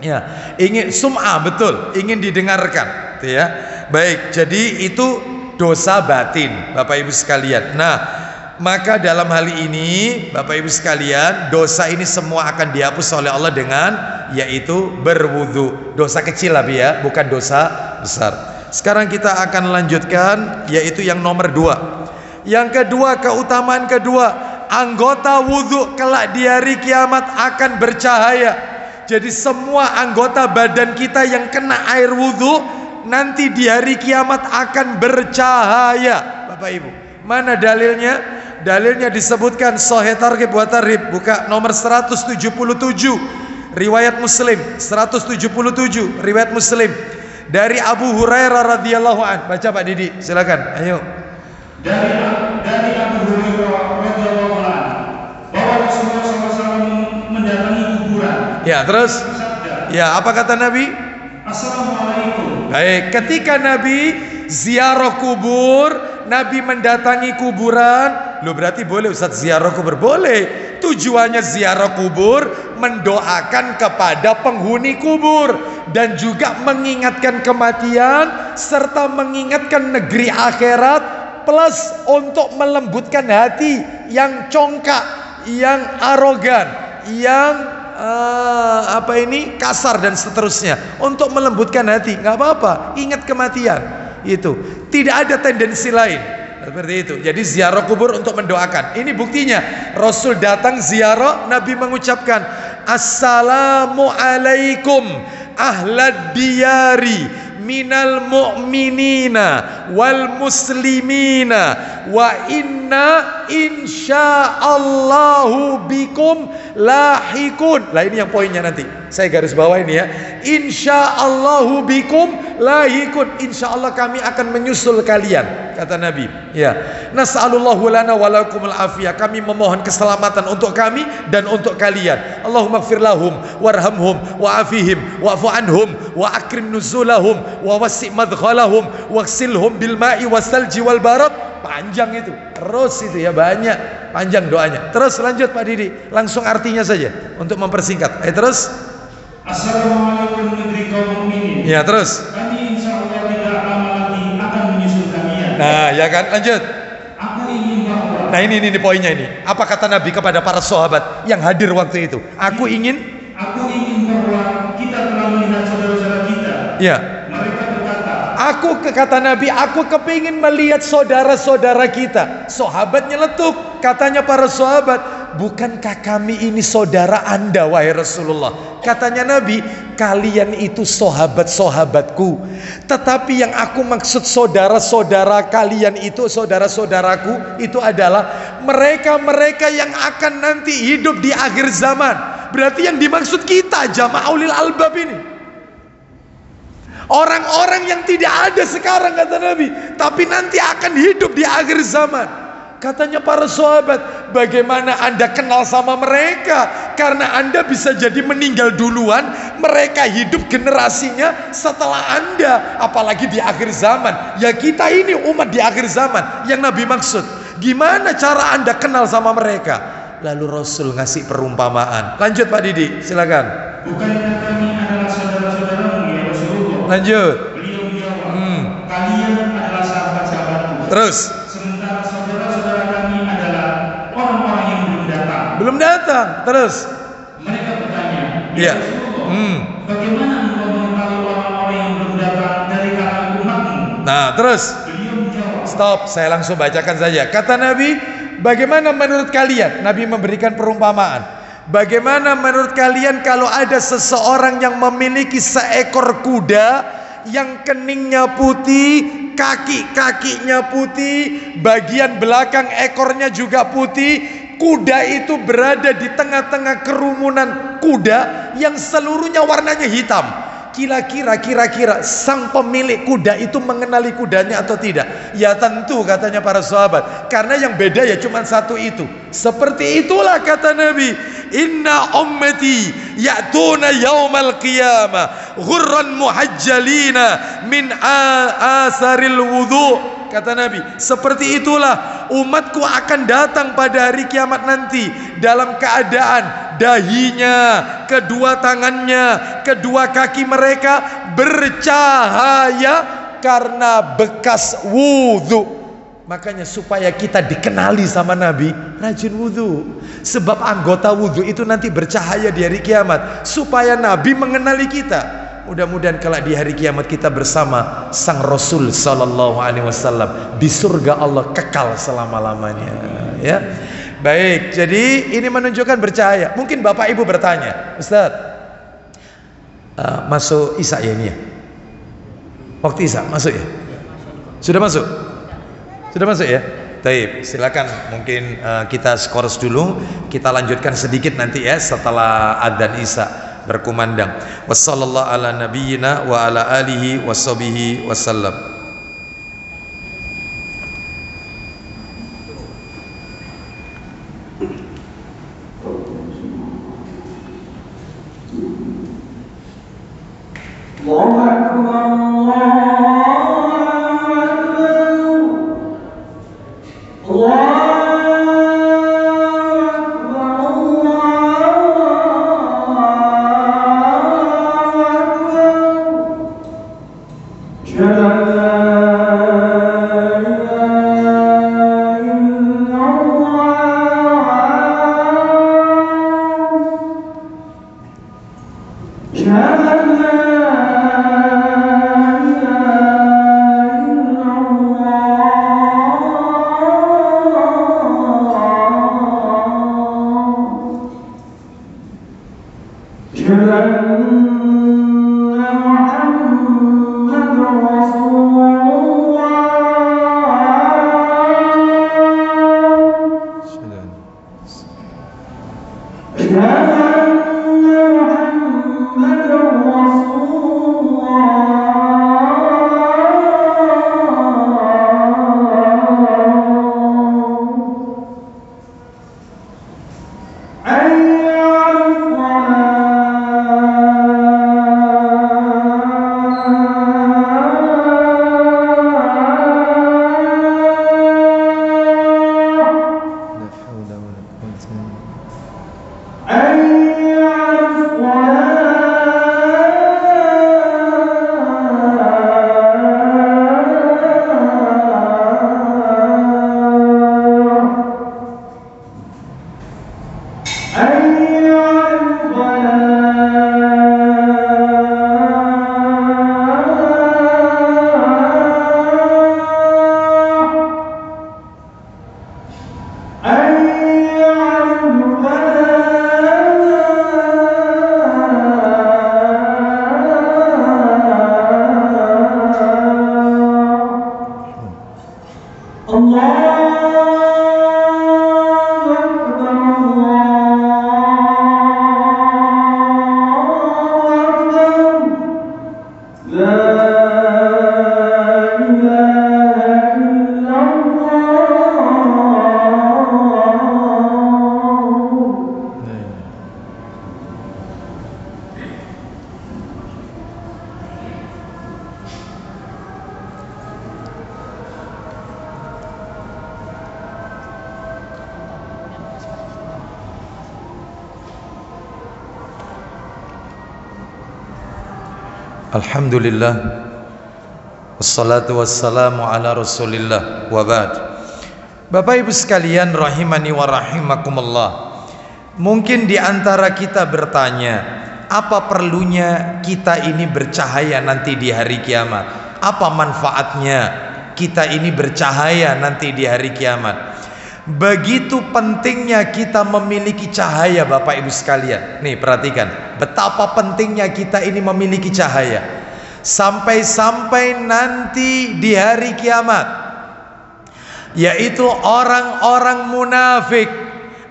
ya. Ingin sum'ah, betul, ingin didengarkan, ya. Baik, jadi itu dosa batin, Bapak Ibu sekalian. Nah, maka dalam hal ini Bapak Ibu sekalian, dosa ini semua akan dihapus oleh Allah dengan yaitu berwudu. Dosa kecil tapi ya, bukan dosa besar. Sekarang kita akan lanjutkan yaitu yang nomor 2. Yang kedua, keutamaan kedua, anggota wudu kelak di hari kiamat akan bercahaya. Jadi semua anggota badan kita yang kena air wudu nanti di hari kiamat akan bercahaya. Bapak Ibu, mana dalilnya? Dalilnya disebutkan Sahih Targhib wa Tarhib, buka nomor 177, riwayat Muslim, 177 riwayat Muslim dari Abu Hurairah radhiyallahu an. Baca Pak Didi, silakan. Ayo. Dari Abu Hurairah radhiyallahu an bahwa Rasulullah SAW mendatangi kuburan. Ya, terus? Ya, apa kata Nabi? Assalamualaikum. Baik, ketika Nabi ziarah kubur, Nabi mendatangi kuburan. Loh, berarti boleh Ustaz ziarah kubur? Boleh. Tujuannya ziarah kubur mendoakan kepada penghuni kubur dan juga mengingatkan kematian serta mengingatkan negeri akhirat, plus untuk melembutkan hati yang congkak, yang arogan, yang kasar dan seterusnya, untuk melembutkan hati. Nggak apa-apa, ingat kematian. Itu tidak ada tendensi lain seperti itu. Jadi ziarah kubur untuk mendoakan. Ini buktinya Rasul datang ziarah, Nabi mengucapkan assalamu alaikum ahlad diyari minal mu'minina wal muslimina wa inna insyaallahu bikum lahikun. Lah ini yang poinnya nanti saya garis bawah ini ya. Insyaallahu bikum lahikun. Insyaallah kami akan menyusul kalian, kata Nabi. Ya. Nas'alullahu lana wa lakumul afiyah. Kami memohon keselamatan untuk kami dan untuk kalian. Allahumma ighfir lahum warhamhum wa'afihim wa'fu anhum wa akrim nuzulahum wa wasi' madkhalahum waghsilhum bil ma'i wasalji wal barad. Panjang itu. Terus itu ya, banyak, panjang doanya. Terus lanjut Pak Didi, langsung artinya saja untuk mempersingkat. Terus. Assalamualaikum negeri kaum mukminin. Ya, terus. Kami insyaallah tidak lama lagi akan menyusul kalian. Nah, ya kan, lanjut. Aku ingin bahwa. Nah, ini poinnya ini. Apa kata Nabi kepada para sahabat yang hadir waktu itu? Aku ingin bahwa kita telah melihat saudara-saudara kita. Ya. Mereka berkata, kata Nabi, aku kepingin melihat saudara-saudara kita. Sahabat nyeletuk, katanya para sahabat, bukankah kami ini saudara Anda wahai Rasulullah? Katanya Nabi, kalian itu sahabat-sahabatku. Tetapi yang aku maksud saudara-saudara kalian itu, saudara-saudaraku itu adalah mereka-mereka yang akan nanti hidup di akhir zaman. Berarti yang dimaksud kita jamaah ulil albab ini, orang-orang yang tidak ada sekarang, kata Nabi, tapi nanti akan hidup di akhir zaman. Katanya para sahabat, bagaimana Anda kenal sama mereka? Karena Anda bisa jadi meninggal duluan, mereka hidup generasinya setelah Anda, apalagi di akhir zaman. Ya kita ini umat di akhir zaman yang Nabi maksud. Gimana cara Anda kenal sama mereka? Lalu Rasul ngasih perumpamaan. Lanjut Pak Didi, silakan. Bukankah kami adalah saudara-saudaramu ya Rasulullah? Lanjut. Beliau menjawab, kalian adalah sahabat-sahabatku. Terus. Sementara saudara-saudara kami adalah orang-orang yang belum datang. Belum datang. Terus. Mereka bertanya, Ya. Rasulullah, bagaimana engkau mengetahui orang-orang yang belum datang dari kalangan umatmu? Nah, terus. Beliau menjawab, Stop, saya langsung bacakan saja. Kata Nabi, bagaimana menurut kalian? Nabi memberikan perumpamaan. Bagaimana menurut kalian kalau ada seseorang yang memiliki seekor kuda yang keningnya putih, kaki-kakinya putih, bagian belakang ekornya juga putih. Kuda itu berada di tengah-tengah kerumunan kuda yang seluruhnya warnanya hitam. Kira-kira sang pemilik kuda itu mengenali kudanya atau tidak? Ya tentu, katanya para sahabat, karena yang beda ya cuma satu itu. Seperti itulah kata Nabi, inna ummati ya'tuna yaumal qiyamah ghurran muhajjalina min asaril wudu. Kata Nabi, seperti itulah umatku akan datang pada hari kiamat nanti dalam keadaan dahinya, kedua tangannya, kedua kaki mereka bercahaya karena bekas wudhu. Makanya supaya kita dikenali sama Nabi, rajin wudhu. Sebab anggota wudhu itu nanti bercahaya di hari kiamat, supaya Nabi mengenali kita. Mudah-mudahan kelak di hari kiamat kita bersama sang Rasul sallallahu alaihi wasallam di surga Allah kekal selama-lamanya, ya. Baik, jadi ini menunjukkan bercahaya. Mungkin Bapak Ibu bertanya, Ustaz, masuk Isya ya ini ya? Waktu Isya masuk ya? Sudah masuk? Sudah masuk ya? Taib, silakan mungkin kita skors dulu, kita lanjutkan sedikit nanti ya setelah adzan Isya berkumandang. Wassallallahu ala nabiyyina wa ala alihi washabihi wasallam. Allahu akbar, Allahu akbar. Alhamdulillah, wassalatu wassalamu ala rasulillah, wa ba'd. Bapak ibu sekalian rahimani wa rahimakumullah, mungkin di antara kita bertanya, apa perlunya kita ini bercahaya nanti di hari kiamat? Apa manfaatnya kita ini bercahaya nanti di hari kiamat? Begitu pentingnya kita memiliki cahaya Bapak ibu sekalian. Nih perhatikan, betapa pentingnya kita ini memiliki cahaya. Sampai-sampai nanti di hari kiamat, yaitu orang-orang munafik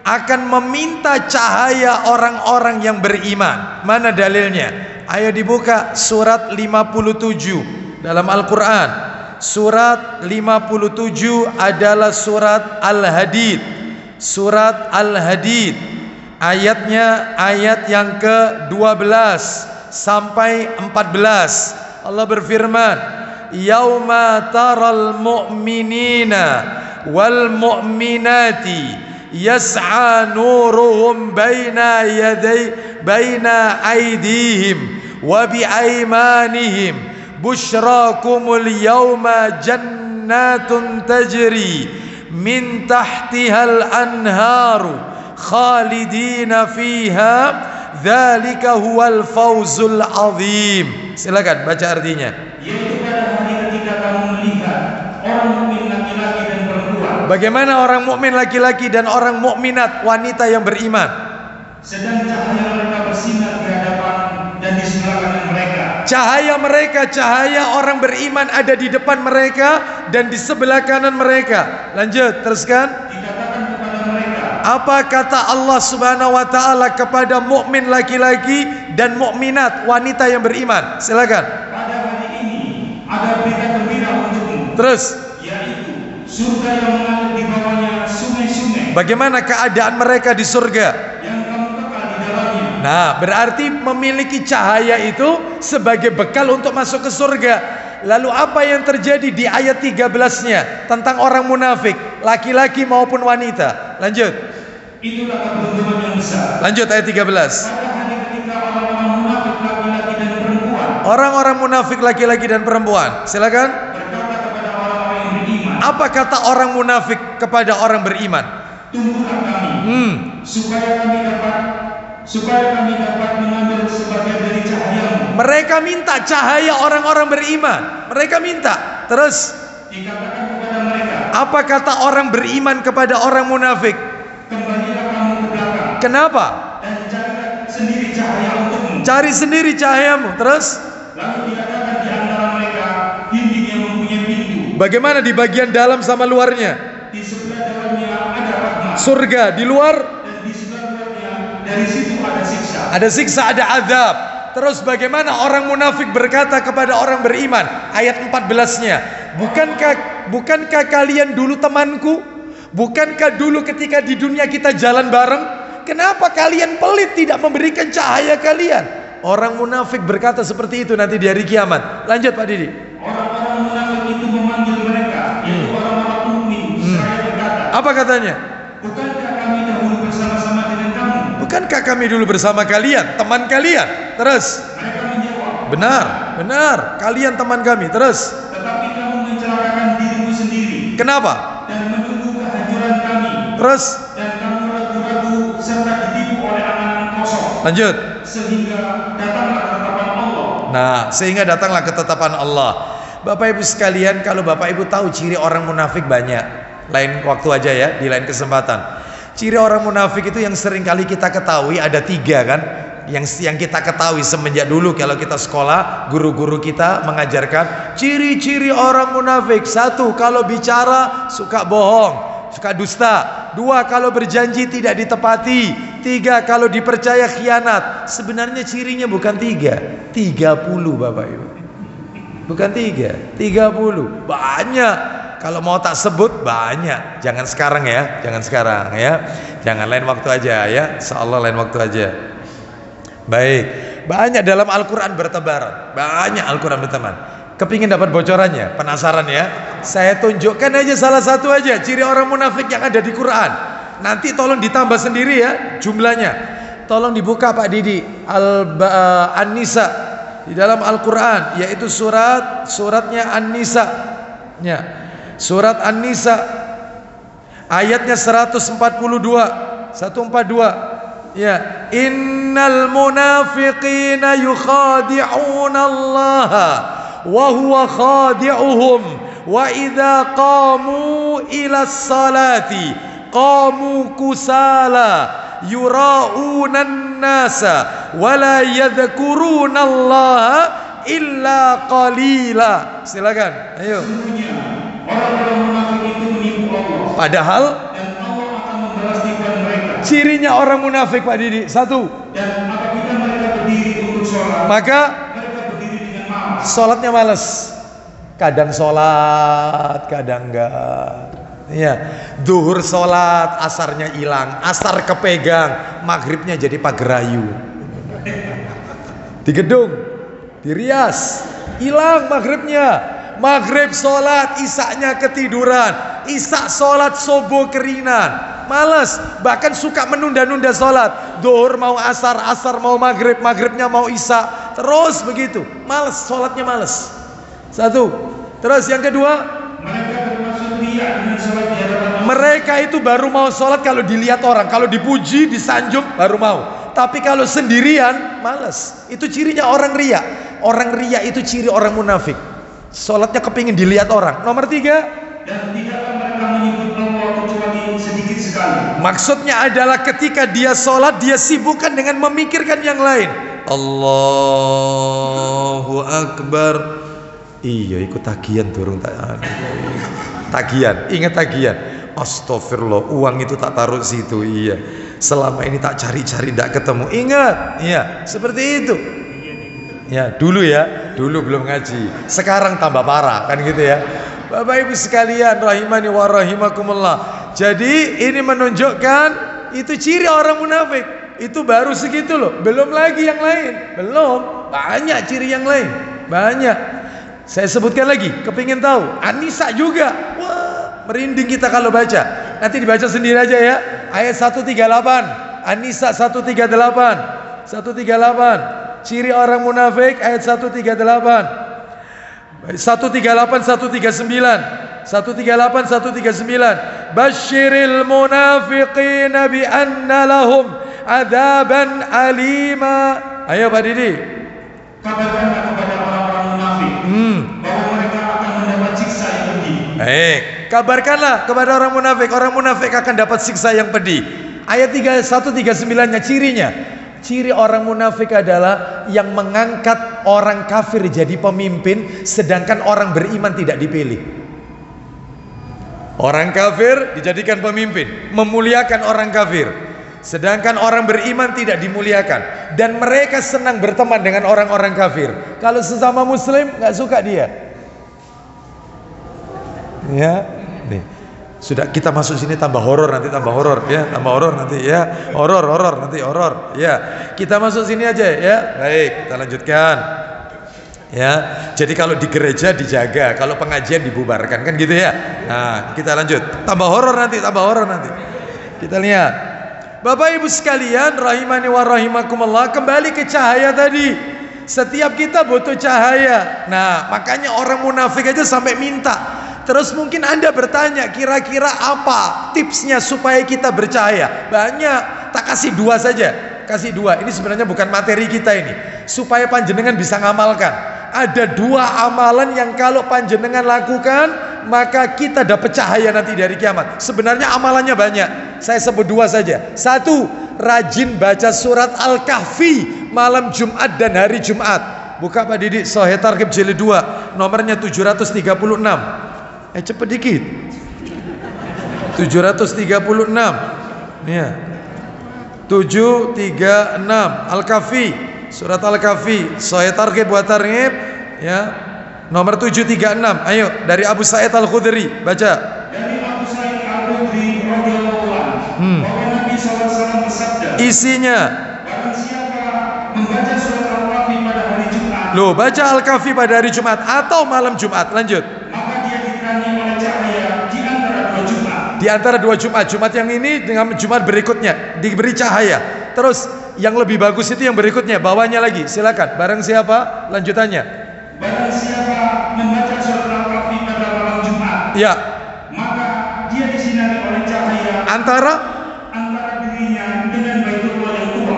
akan meminta cahaya orang-orang yang beriman. Mana dalilnya? Ayo dibuka surat 57 dalam Al-Quran. Surat 57 adalah surat Al-Hadid. Surat Al-Hadid, ayatnya ayat yang ke-12 sampai 14. Allah berfirman, yauma taral mu'minina wal mu'minati yas'a nuruhum baina aydihim wa bi aymanihim bushrakumul yawma jannatun tajri min tahtihal anharu khalidina fiha dzalika huwal fawzul azim. Silakan baca artinya. Yaitu pada hari ketika kamu melihat orang mukmin laki-laki dan perempuan. Bagaimana orang mukmin laki-laki dan orang mukminat wanita yang beriman? Sedang cahaya mereka bersinar di hadapan dan di sebelah kanan mereka. Cahaya mereka, cahaya orang beriman ada di depan mereka dan di sebelah kanan mereka. Lanjut, teruskan. Dikatakan kepada mereka, apa kata Allah Subhanahu wa taala kepada mukmin laki-laki dan mukminat wanita yang beriman? Silakan. pada hari ini ada berita gembira untukmu. Terus, yaitu surga yang mengalir di bawahnya sungai-sungai. bagaimana keadaan mereka di surga? Yang kamu kekal di dalamnya. Nah, berarti memiliki cahaya itu sebagai bekal untuk masuk ke surga. Lalu apa yang terjadi di ayat 13-nya tentang orang munafik, laki-laki maupun wanita? Lanjut. Itulah keberuntungan yang besar. Lanjut ayat 13. Pada hari ketika orang-orang munafik laki-laki dan perempuan Orang-orang munafik laki-laki dan perempuan. Silakan. berkata kepada orang-orang yang beriman, Apa kata orang munafik kepada orang beriman? tunggulah kami, supaya kami dapat mengambil sebagian dari cahayamu. Mereka minta cahaya orang-orang beriman. Mereka minta. Terus, Dikatakan kepada mereka, apa kata orang beriman kepada orang munafik? kembalilah kamu ke belakang Kenapa? dan carilah sendiri cahaya untukmu. Cari sendiri cahayamu. Terus, Lalu dikatakan di antara mereka dinding yang mempunyai pintu. bagaimana di bagian dalam sama luarnya? Di sebelah dalamnya ada rahmat, Surga, di luar dan di sebelah luarnya dari situ ada siksa. ada siksa, ada azab. Terus bagaimana orang munafik berkata kepada orang beriman? Ayat 14-nya. Bukankah kalian dulu temanku? Bukankah dulu ketika di dunia kita jalan bareng? Kenapa kalian pelit tidak memberikan cahaya kalian? Orang munafik berkata seperti itu nanti di hari kiamat. Lanjut Pak Didi. Orang-orang munafik itu memanggil mereka, yaitu orang-orang mukmin, seraya berkata, Apa katanya? bukankah kami dahulu bersama-sama dengan kamu? Bukankah kami dulu bersama kalian, teman kalian? Terus, Mereka menjawab, benar, kalian teman kami. Terus, tetapi kamu mencelakakan dirimu sendiri kenapa? dan menunggu kehancuran kami, Terus, dan kamu ragu-ragu serta ditipu oleh angan-angan kosong, lanjut. sehingga datanglah ketetapan Allah. Nah, sehingga datanglah ketetapan Allah. Bapak Ibu sekalian, kalau Bapak Ibu tahu ciri orang munafik banyak. Lain waktu aja ya, di lain kesempatan. Ciri orang munafik itu yang sering kali kita ketahui ada 3 kan? Yang kita ketahui semenjak dulu kalau kita sekolah, guru-guru kita mengajarkan ciri-ciri orang munafik. 1, kalau bicara suka bohong, suka dusta. 2, kalau berjanji tidak ditepati. 3, kalau dipercaya khianat. Sebenarnya cirinya bukan 3, 30 Bapak Ibu. Bukan 3, 30. Banyak. Kalau mau tak sebut banyak. Jangan sekarang ya, jangan sekarang ya. Jangan, lain waktu aja ya. Insyaallah lain waktu aja. Baik. Banyak dalam Al-Quran bertebaran. Banyak Al-Quran berteman. Kepingin dapat bocorannya? Penasaran ya? Saya tunjukkan aja salah satu aja ciri orang munafik yang ada di Quran. Nanti tolong ditambah sendiri ya jumlahnya. Tolong dibuka Pak Didi An-Nisa di dalam Al-Qur'an, yaitu suratnya An-Nisa. Ya. Surat An-Nisa ayatnya 142. Ya, innal munafiqina yukhadi'una Allah wa huwa khadi'uhum wa idza qamu ila salati qamu kusala yura'unan nasa wa la yadhkuruna Allah illa qalila. Silakan. Ayo. Orang-orang munafik itu menipu Allah. Padahal Dan Allah akan membalas tipuan mereka. cirinya orang munafik, Pak Didi, satu. Dan apabila mereka berdiri untuk sholat, Maka mereka berdiri dengan malas. sholatnya males. Kadang sholat, kadang enggak. Iya, duhur sholat, asarnya hilang, asar kepegang, maghribnya jadi pagerayu. Di gedung, dirias, hilang maghribnya. Maghrib sholat, isaknya ketiduran, isak sholat subuh kerinan, malas, bahkan suka menunda-nunda sholat. Duhur mau asar, asar mau maghrib, maghribnya mau isak, terus begitu, malas, sholatnya malas. Satu. Terus yang kedua, Mereka bermaksud riya dengan sholat di hadapan Allah. mereka itu baru mau sholat kalau dilihat orang, kalau dipuji, disanjung, baru mau. Tapi kalau sendirian, malas. Itu cirinya orang riya. Orang riya itu ciri orang munafik. Sholatnya kepingin dilihat orang. Nomor 3, Dan tidaklah mereka menyebut Allah kecuali sedikit sekali. maksudnya adalah ketika dia sholat, dia sibukkan dengan memikirkan yang lain. Allahu Akbar. Iya, ikut tagihan turun tagihan, ingat tagihan. Astagfirullah, uang itu tak taruh situ. Iya, selama ini tak cari-cari tidak ketemu. Ingat, iya, seperti itu. Ya, dulu belum ngaji. Sekarang tambah parah, kan gitu ya. Bapak Ibu sekalian, rahimani wa rahimakumullah. Jadi ini menunjukkan itu ciri orang munafik. Itu baru segitu loh, belum lagi yang lain. Belum, banyak ciri yang lain. Banyak. Saya sebutkan lagi, kepingin tahu. An-Nisa juga. Wah, merinding kita kalau baca. Nanti dibaca sendiri aja ya. Ayat 138. An-Nisa 138. 138. Ciri orang munafik ayat 138. 138 139. 138 139. Basyiril munafiqina bi anna lahum adaban alima. Ayo Pak Didi. Kabarkanlah kepada orang-orang munafik bahwa mereka akan mendapat siksa yang pedih. Kabarkanlah kepada orang munafik akan dapat siksa yang pedih. Ayat 139-nya cirinya. Ciri orang munafik adalah yang mengangkat orang kafir jadi pemimpin, sedangkan orang beriman tidak dipilih. Orang kafir dijadikan pemimpin, memuliakan orang kafir, sedangkan orang beriman tidak dimuliakan. Dan mereka senang berteman dengan orang-orang kafir. Kalau sesama muslim nggak suka dia. Ya, nih. Sudah kita masuk sini tambah horor nanti tambah horor ya, tambah horor nanti ya. Horor nanti horor. Ya. Kita masuk sini aja ya. Baik, kita lanjutkan. Ya. Jadi kalau di gereja dijaga, kalau pengajian dibubarkan kan gitu ya. Nah, kita lanjut. Tambah horor nanti, tambah horor nanti. Kita lihat. Bapak Ibu sekalian, rahimani wa rahimakumullah, kembali ke cahaya tadi. Setiap kita butuh cahaya. Nah, makanya orang munafik aja sampai minta. Terus mungkin Anda bertanya, kira-kira apa tipsnya supaya kita bercahaya? Banyak, tak kasih 2 saja. Kasih 2, ini sebenarnya bukan materi kita ini. Supaya panjenengan bisa ngamalkan. Ada 2 amalan yang kalau panjenengan lakukan, maka kita dapat cahaya nanti dari kiamat. Sebenarnya amalannya banyak, saya sebut 2 saja. 1, rajin baca surat Al-Kahfi malam Jumat dan hari Jumat. Buka Pak Didi, Sahih Targhib jilid 2, nomornya 736. Cepet dikit. 736. Ya. 736 Al-Kahfi, surat Al-Kahfi, Sahih Targhib wa Tarhib ya. Nomor 736. Ayo dari Abu Sa'id Al-Khudri baca. Dari Abu Sa'id Al-Khudri radhiyallahu anhu bahwa Nabi SAW bersabda, Isinya, barang siapa membaca surat Al-Kahfi pada hari Jumat, loh, baca Al-Kahfi pada hari Jumat atau malam Jumat. Lanjut. maka dia diterangi oleh cahaya di antara 2 Jumat. Di antara 2 Jumat, Jumat yang ini dengan Jumat berikutnya diberi cahaya. Terus yang lebih bagus itu yang berikutnya, bawahnya lagi. Silakan. Barang siapa? Lanjutannya. Barang siapa membaca surat Al-Kahfi pada malam Jumat, Ya. maka dia disinari oleh cahaya Antara dirinya dengan Baitullah yang tua.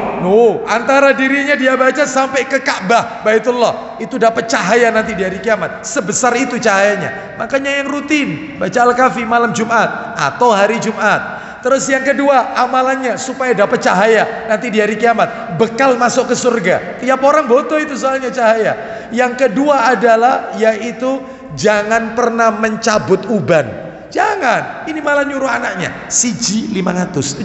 antara dirinya dia baca sampai ke Ka'bah, Baitullah. Itu dapat cahaya nanti di hari kiamat. Sebesar itu cahayanya. Makanya yang rutin baca Al-Kahfi malam Jumat atau hari Jumat. Terus yang kedua, amalannya supaya dapat cahaya nanti di hari kiamat, bekal masuk ke surga. Tiap orang butuh itu soalnya cahaya. Yang kedua adalah yaitu jangan pernah mencabut uban. Jangan. Ini malah nyuruh anaknya siji 500.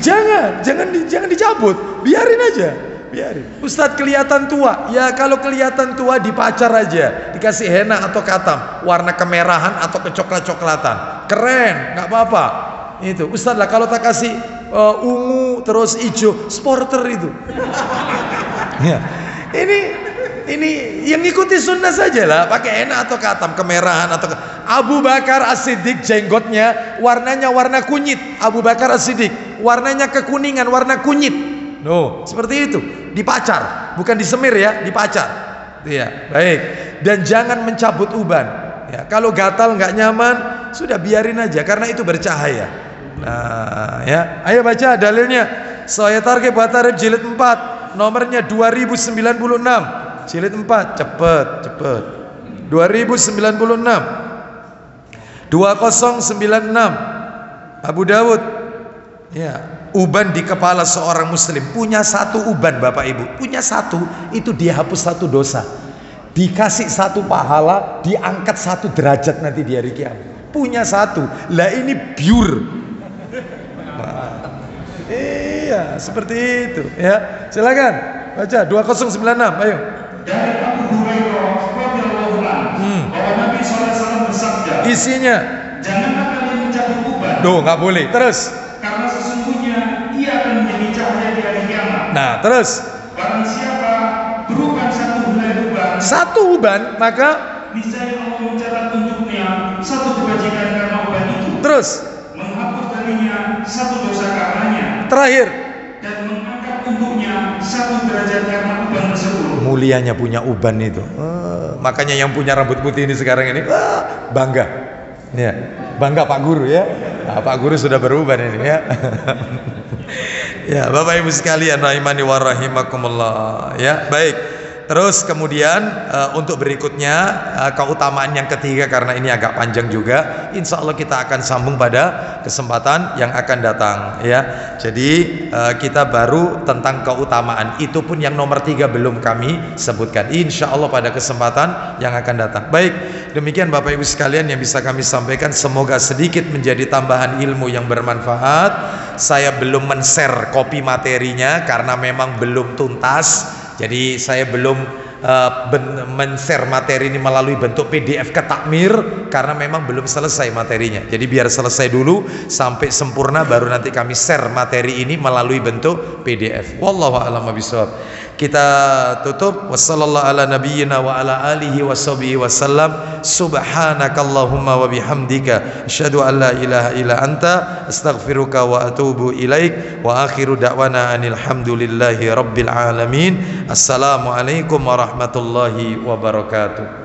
Jangan dicabut. Biarin aja. Biarin. Ustadz kelihatan tua. Ya kalau kelihatan tua dipacar aja, dikasih henna atau katam, warna kemerahan atau kecoklat-coklatan. Keren, nggak apa-apa. Itu. Ustadz lah kalau tak kasih ungu terus hijau, sporter itu. Ya. Ini yang ngikuti sunnah saja lah, pakai henna atau katam, kemerahan atau Abu Bakar As-Siddiq jenggotnya warnanya warna kunyit. Abu Bakar As-Siddiq warnanya kekuningan, warna kunyit. Seperti itu. Dipacar, bukan disemir ya, dipacar. Ya, baik. Dan jangan mencabut uban. Ya, kalau gatal nggak nyaman, sudah biarin aja karena itu bercahaya. Nah, ya, ayo baca dalilnya. Saya target buat tarif jilid 4, nomornya 2096. Jilid 4, cepet. 2096. 2096. Abu Dawud. Ya. Uban di kepala seorang muslim, punya satu uban Bapak Ibu, punya satu, itu dia hapus satu dosa, dikasih satu pahala, diangkat satu derajat nanti di hari kiamat. Punya satu, lah ini pure. Iya, seperti itu ya. Silakan baca 2096, ayo. Dari Abu Hurairah radhiyallahu anhu bahwa Nabi SAW bersabda, isinya, janganlah kalian mencabut uban. nggak boleh. Terus, karena sesungguhnya ia akan menjadi cahaya di hari kiamat. nah terus, Barang siapa beruban satu uban, maka niscaya Allah mencatat untuknya satu kebajikan karena uban itu. Terus, menghapus darinya satu dosa karenanya. Terakhir, dan mengangkat untuknya satu derajat karena uban tersebut. Mulianya punya uban itu. Makanya yang punya rambut putih ini sekarang ini bangga. Ya, bangga Pak Guru ya. Nah, Pak Guru sudah beruban ini ya. Ya, Bapak Ibu sekalian rahimani wa rahimakumullah. Ya, baik. Terus kemudian untuk berikutnya keutamaan yang ketiga, karena ini agak panjang juga, insya Allah kita akan sambung pada kesempatan yang akan datang ya. Jadi kita baru tentang keutamaan, itu pun yang nomor 3 belum kami sebutkan, insya Allah pada kesempatan yang akan datang. Baik, demikian Bapak Ibu sekalian yang bisa kami sampaikan, semoga sedikit menjadi tambahan ilmu yang bermanfaat. Saya belum men-share kopi materinya karena memang belum tuntas. Jadi saya belum men-share materi ini melalui bentuk PDF ke takmir karena memang belum selesai materinya. Jadi biar selesai dulu sampai sempurna baru nanti kami share materi ini melalui bentuk PDF. Wallahu a'lam bishawab. Kita tutup. Wassallallahu ala nabiyyina wa ala alihi washabihi wasallam. Subhanakallahumma wa bihamdika asyhadu an la ilaha illa anta astaghfiruka wa atubu ilaik. Wa akhiru da'wana anil hamdulillahi rabbil alamin. Assalamualaikum warahmatullahi wabarakatuh.